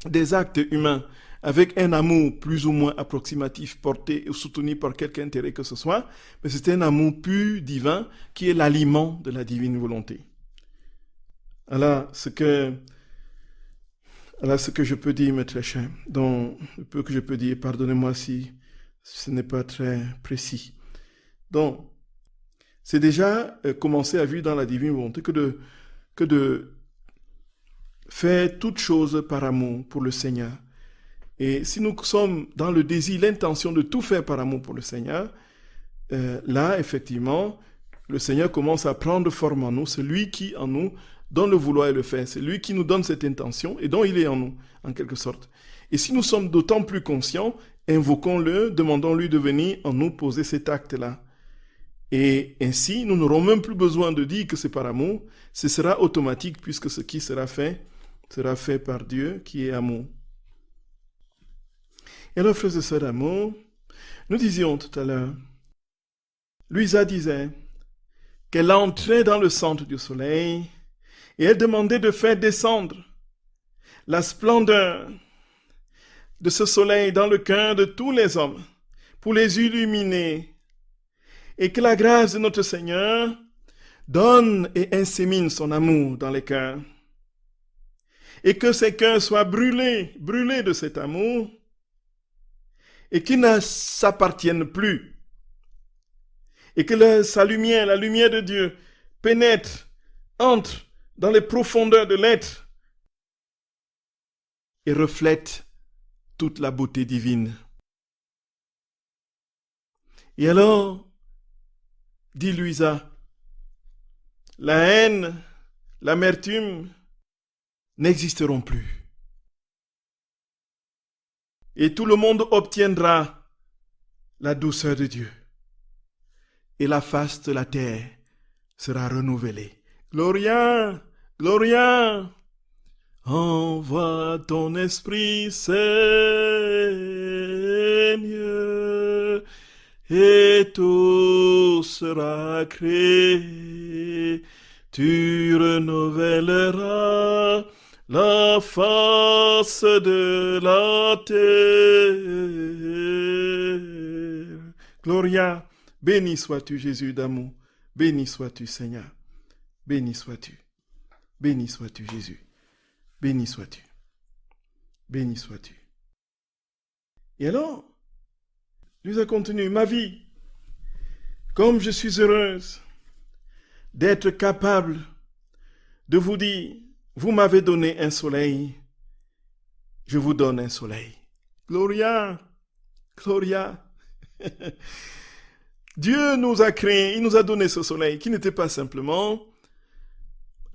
des actes humains avec un amour plus ou moins approximatif porté ou soutenu par quelque intérêt que ce soit, mais c'est un amour pur, divin, qui est l'aliment de la divine volonté. Alors, ce que je peux dire, mes très chers, donc le peu que je peux dire, pardonnez-moi si ce n'est pas très précis. Donc, c'est déjà commencer à vivre dans la divine volonté que de faire toutes choses par amour pour le Seigneur. Et si nous sommes dans le désir, l'intention de tout faire par amour pour le Seigneur, là, effectivement, le Seigneur commence à prendre forme en nous. C'est lui qui, en nous, donne le vouloir et le faire. C'est lui qui nous donne cette intention et dont il est en nous, en quelque sorte. Et si nous sommes d'autant plus conscients, invoquons-le, demandons-lui de venir en nous poser cet acte-là. Et ainsi, nous n'aurons même plus besoin de dire que c'est par amour. Ce sera automatique puisque ce qui sera fait par Dieu qui est amour. Et alors, frères et sœurs d'amour, nous disions tout à l'heure, Louisa disait qu'elle entrait dans le centre du soleil et elle demandait de faire descendre la splendeur de ce soleil dans le cœur de tous les hommes pour les illuminer et que la grâce de notre Seigneur donne et insémine son amour dans les cœurs et que ces cœurs soient brûlés de cet amour et qui ne s'appartiennent plus. Et que sa lumière, la lumière de Dieu, pénètre, entre dans les profondeurs de l'être et reflète toute la beauté divine. Et alors, dit Louisa, la haine, l'amertume n'existeront plus. Et tout le monde obtiendra la douceur de Dieu. Et la face de la terre sera renouvelée. Gloria, Gloria, envoie ton esprit, Seigneur, et tout sera créé. Tu renouvelleras la face de la terre. Gloria, béni sois-tu, Jésus d'amour. Béni sois-tu, Seigneur. Béni sois-tu. Béni sois-tu, Jésus. Béni sois-tu. Béni sois-tu. Et alors, Luisa continue, ma vie, comme je suis heureuse d'être capable de vous dire, vous m'avez donné un soleil, je vous donne un soleil. Gloria, Gloria. Dieu nous a créés, il nous a donné ce soleil qui n'était pas simplement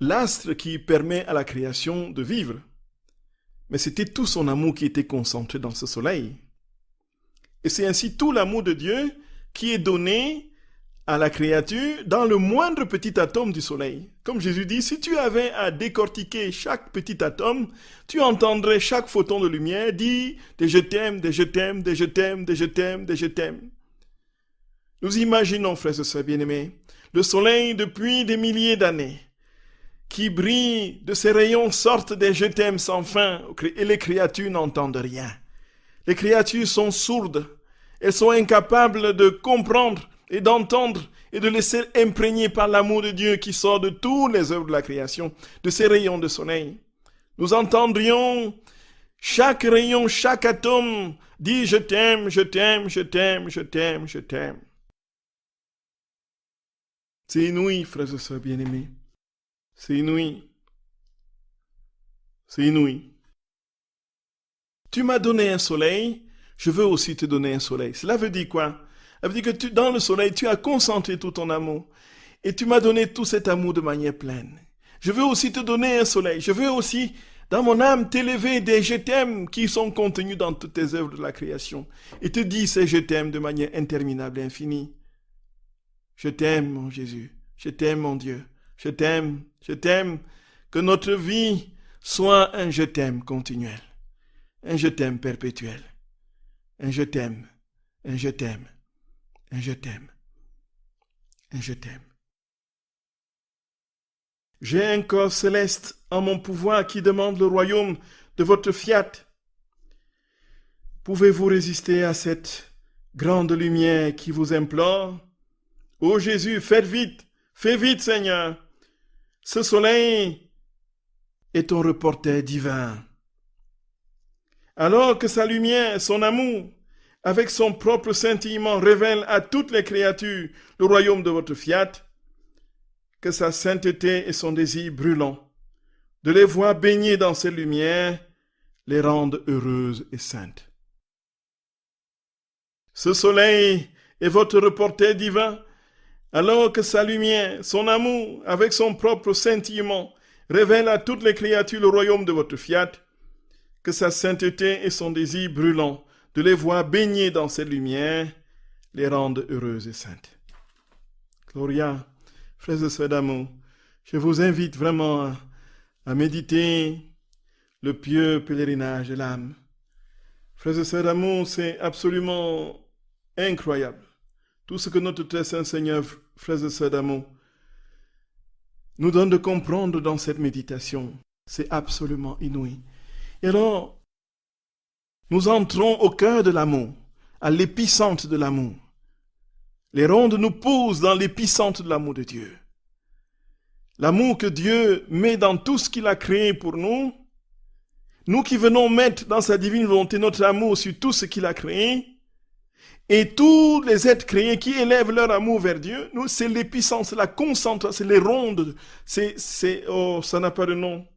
l'astre qui permet à la création de vivre, mais c'était tout son amour qui était concentré dans ce soleil. Et c'est ainsi tout l'amour de Dieu qui est donné à la créature dans le moindre petit atome du soleil. Comme Jésus dit, si tu avais à décortiquer chaque petit atome, tu entendrais chaque photon de lumière dire des je t'aime, des je t'aime, des je t'aime, des je t'aime, des je t'aime. Nous imaginons, frères et sœurs bien-aimés, le soleil depuis des milliers d'années, qui brille, de ses rayons sortent des je t'aime sans fin, et les créatures n'entendent rien. Les créatures sont sourdes, elles sont incapables de comprendre et d'entendre et de laisser imprégner par l'amour de Dieu qui sort de toutes les œuvres de la création, de ces rayons de soleil. Nous entendrions chaque rayon, chaque atome dire je t'aime, je t'aime, je t'aime, je t'aime, je t'aime. C'est inouï, frères et sœurs bien-aimés. C'est inouï. C'est inouï. Tu m'as donné un soleil, je veux aussi te donner un soleil. Cela veut dire quoi? Ça veut dire que dans le soleil, tu as concentré tout ton amour. Et tu m'as donné tout cet amour de manière pleine. Je veux aussi te donner un soleil. Je veux aussi, dans mon âme, t'élever des je t'aime qui sont contenus dans toutes tes œuvres de la création. Et te dire ces je t'aime de manière interminable et infinie. Je t'aime, mon Jésus. Je t'aime, mon Dieu. Je t'aime. Je t'aime. Que notre vie soit un je t'aime continuel. Un je t'aime perpétuel. Un je t'aime. Un je t'aime. Un je t'aime. Un je t'aime. J'ai un corps céleste en mon pouvoir qui demande le royaume de votre fiat. Pouvez-vous résister à cette grande lumière qui vous implore? Ô Jésus, fais vite Seigneur. Ce soleil est ton reporter divin. Alors que sa lumière, son amour, avec son propre scintillement, révèle à toutes les créatures le royaume de votre fiat, que sa sainteté et son désir brûlant de les voir baigner dans cette lumière les rendent heureuses et saintes. Ce soleil est votre reporter divin, alors que sa lumière, son amour, avec son propre scintillement, révèle à toutes les créatures le royaume de votre fiat, que sa sainteté et son désir brûlant de les voir baigner dans cette lumière les rendent heureuses et saintes. Gloria, frères et sœurs d'amour, je vous invite vraiment à méditer le pieux pèlerinage de l'âme. Frères et sœurs d'amour, c'est absolument incroyable. Tout ce que notre très saint Seigneur, frères et sœurs d'amour, nous donne de comprendre dans cette méditation, c'est absolument inouï. Et alors, nous entrons au cœur de l'amour, à l'épicentre de l'amour. Les rondes nous posent dans l'épicentre de l'amour de Dieu. L'amour que Dieu met dans tout ce qu'il a créé pour nous, nous qui venons mettre dans sa divine volonté notre amour sur tout ce qu'il a créé, et tous les êtres créés qui élèvent leur amour vers Dieu, nous, c'est l'épicentre, c'est la concentration, c'est les rondes, oh, ça n'a pas de nom.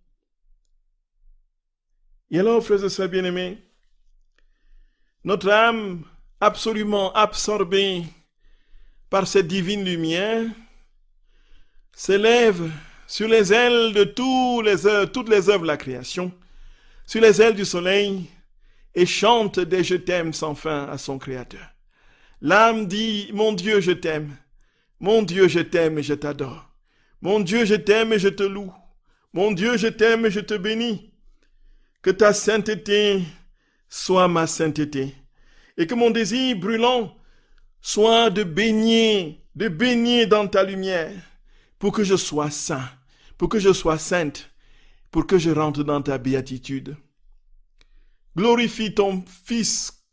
Et alors, frères et sœurs bien-aimés, notre âme, absolument absorbée par cette divine lumière, s'élève sur les ailes de toutes les œuvres de la création, sur les ailes du soleil, et chante des je t'aime sans fin à son Créateur. L'âme dit, mon Dieu, je t'aime. Mon Dieu, je t'aime et je t'adore. Mon Dieu, je t'aime et je te loue. Mon Dieu, je t'aime et je te bénis. Que ta sainteté soit ma sainteté. Et que mon désir brûlant soit de baigner dans ta lumière, pour que je sois saint, pour que je sois sainte, pour que je rentre dans ta béatitude. Glorifie ton Fils,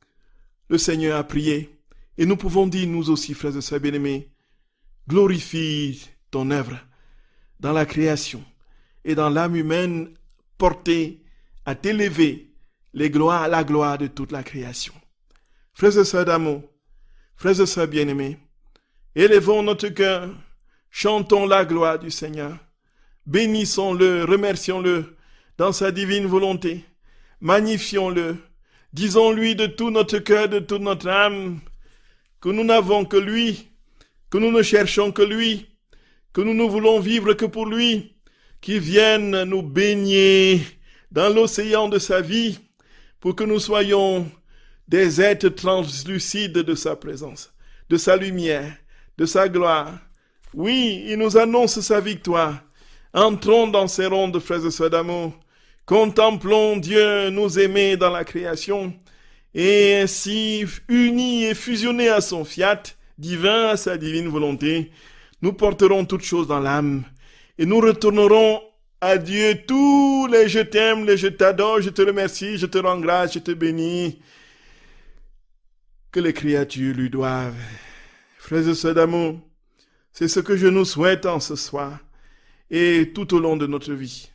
le Seigneur a prié. Et nous pouvons dire, nous aussi, frères et sœurs bien-aimés, glorifie ton œuvre dans la création et dans l'âme humaine portée à t'élever la gloire de toute la création. Frères et sœurs d'amour, frères et sœurs bien-aimés, élevons notre cœur, chantons la gloire du Seigneur, bénissons-le, remercions-le dans sa divine volonté, magnifions-le, Disons-lui de tout notre cœur, de toute notre âme, que nous n'avons que lui, que nous ne cherchons que lui, que nous ne voulons vivre que pour lui, qu'il vienne nous baigner dans l'océan de sa vie pour que nous soyons des êtres translucides de sa présence, de sa lumière, de sa gloire. Oui, il nous annonce sa victoire. Entrons dans ces rondes, frères et sœurs d'amour. Contemplons Dieu nous aimer dans la création et ainsi, unis et fusionnés à son fiat divin, à sa divine volonté, nous porterons toutes choses dans l'âme et nous retournerons à Dieu tous les je t'aime, les je t'adore, je te remercie, je te rends grâce, je te bénis, que les créatures lui doivent. Frères et sœurs d'amour, c'est ce que je nous souhaite en ce soir et tout au long de notre vie.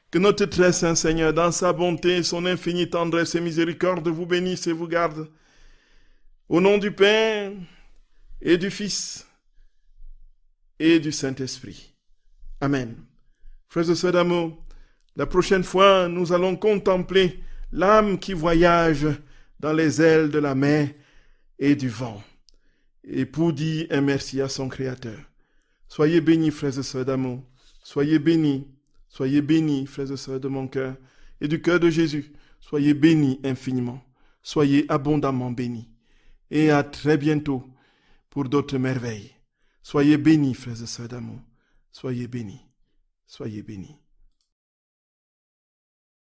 Que notre très saint Seigneur, dans sa bonté, son infinie tendresse et miséricorde, vous bénisse et vous garde. Au nom du Père et du Fils et du Saint-Esprit. Amen. Frères et sœurs d'amour, la prochaine fois, nous allons contempler l'âme qui voyage dans les ailes de la mer et du vent, et pour dire un merci à son Créateur. Soyez bénis, frères et sœurs d'amour. Soyez bénis, frères et sœurs de mon cœur et du cœur de Jésus. Soyez bénis infiniment. Soyez abondamment bénis. Et à très bientôt pour d'autres merveilles. Soyez bénis, frères et sœurs d'amour. Soyez bénis. Soyez bénis.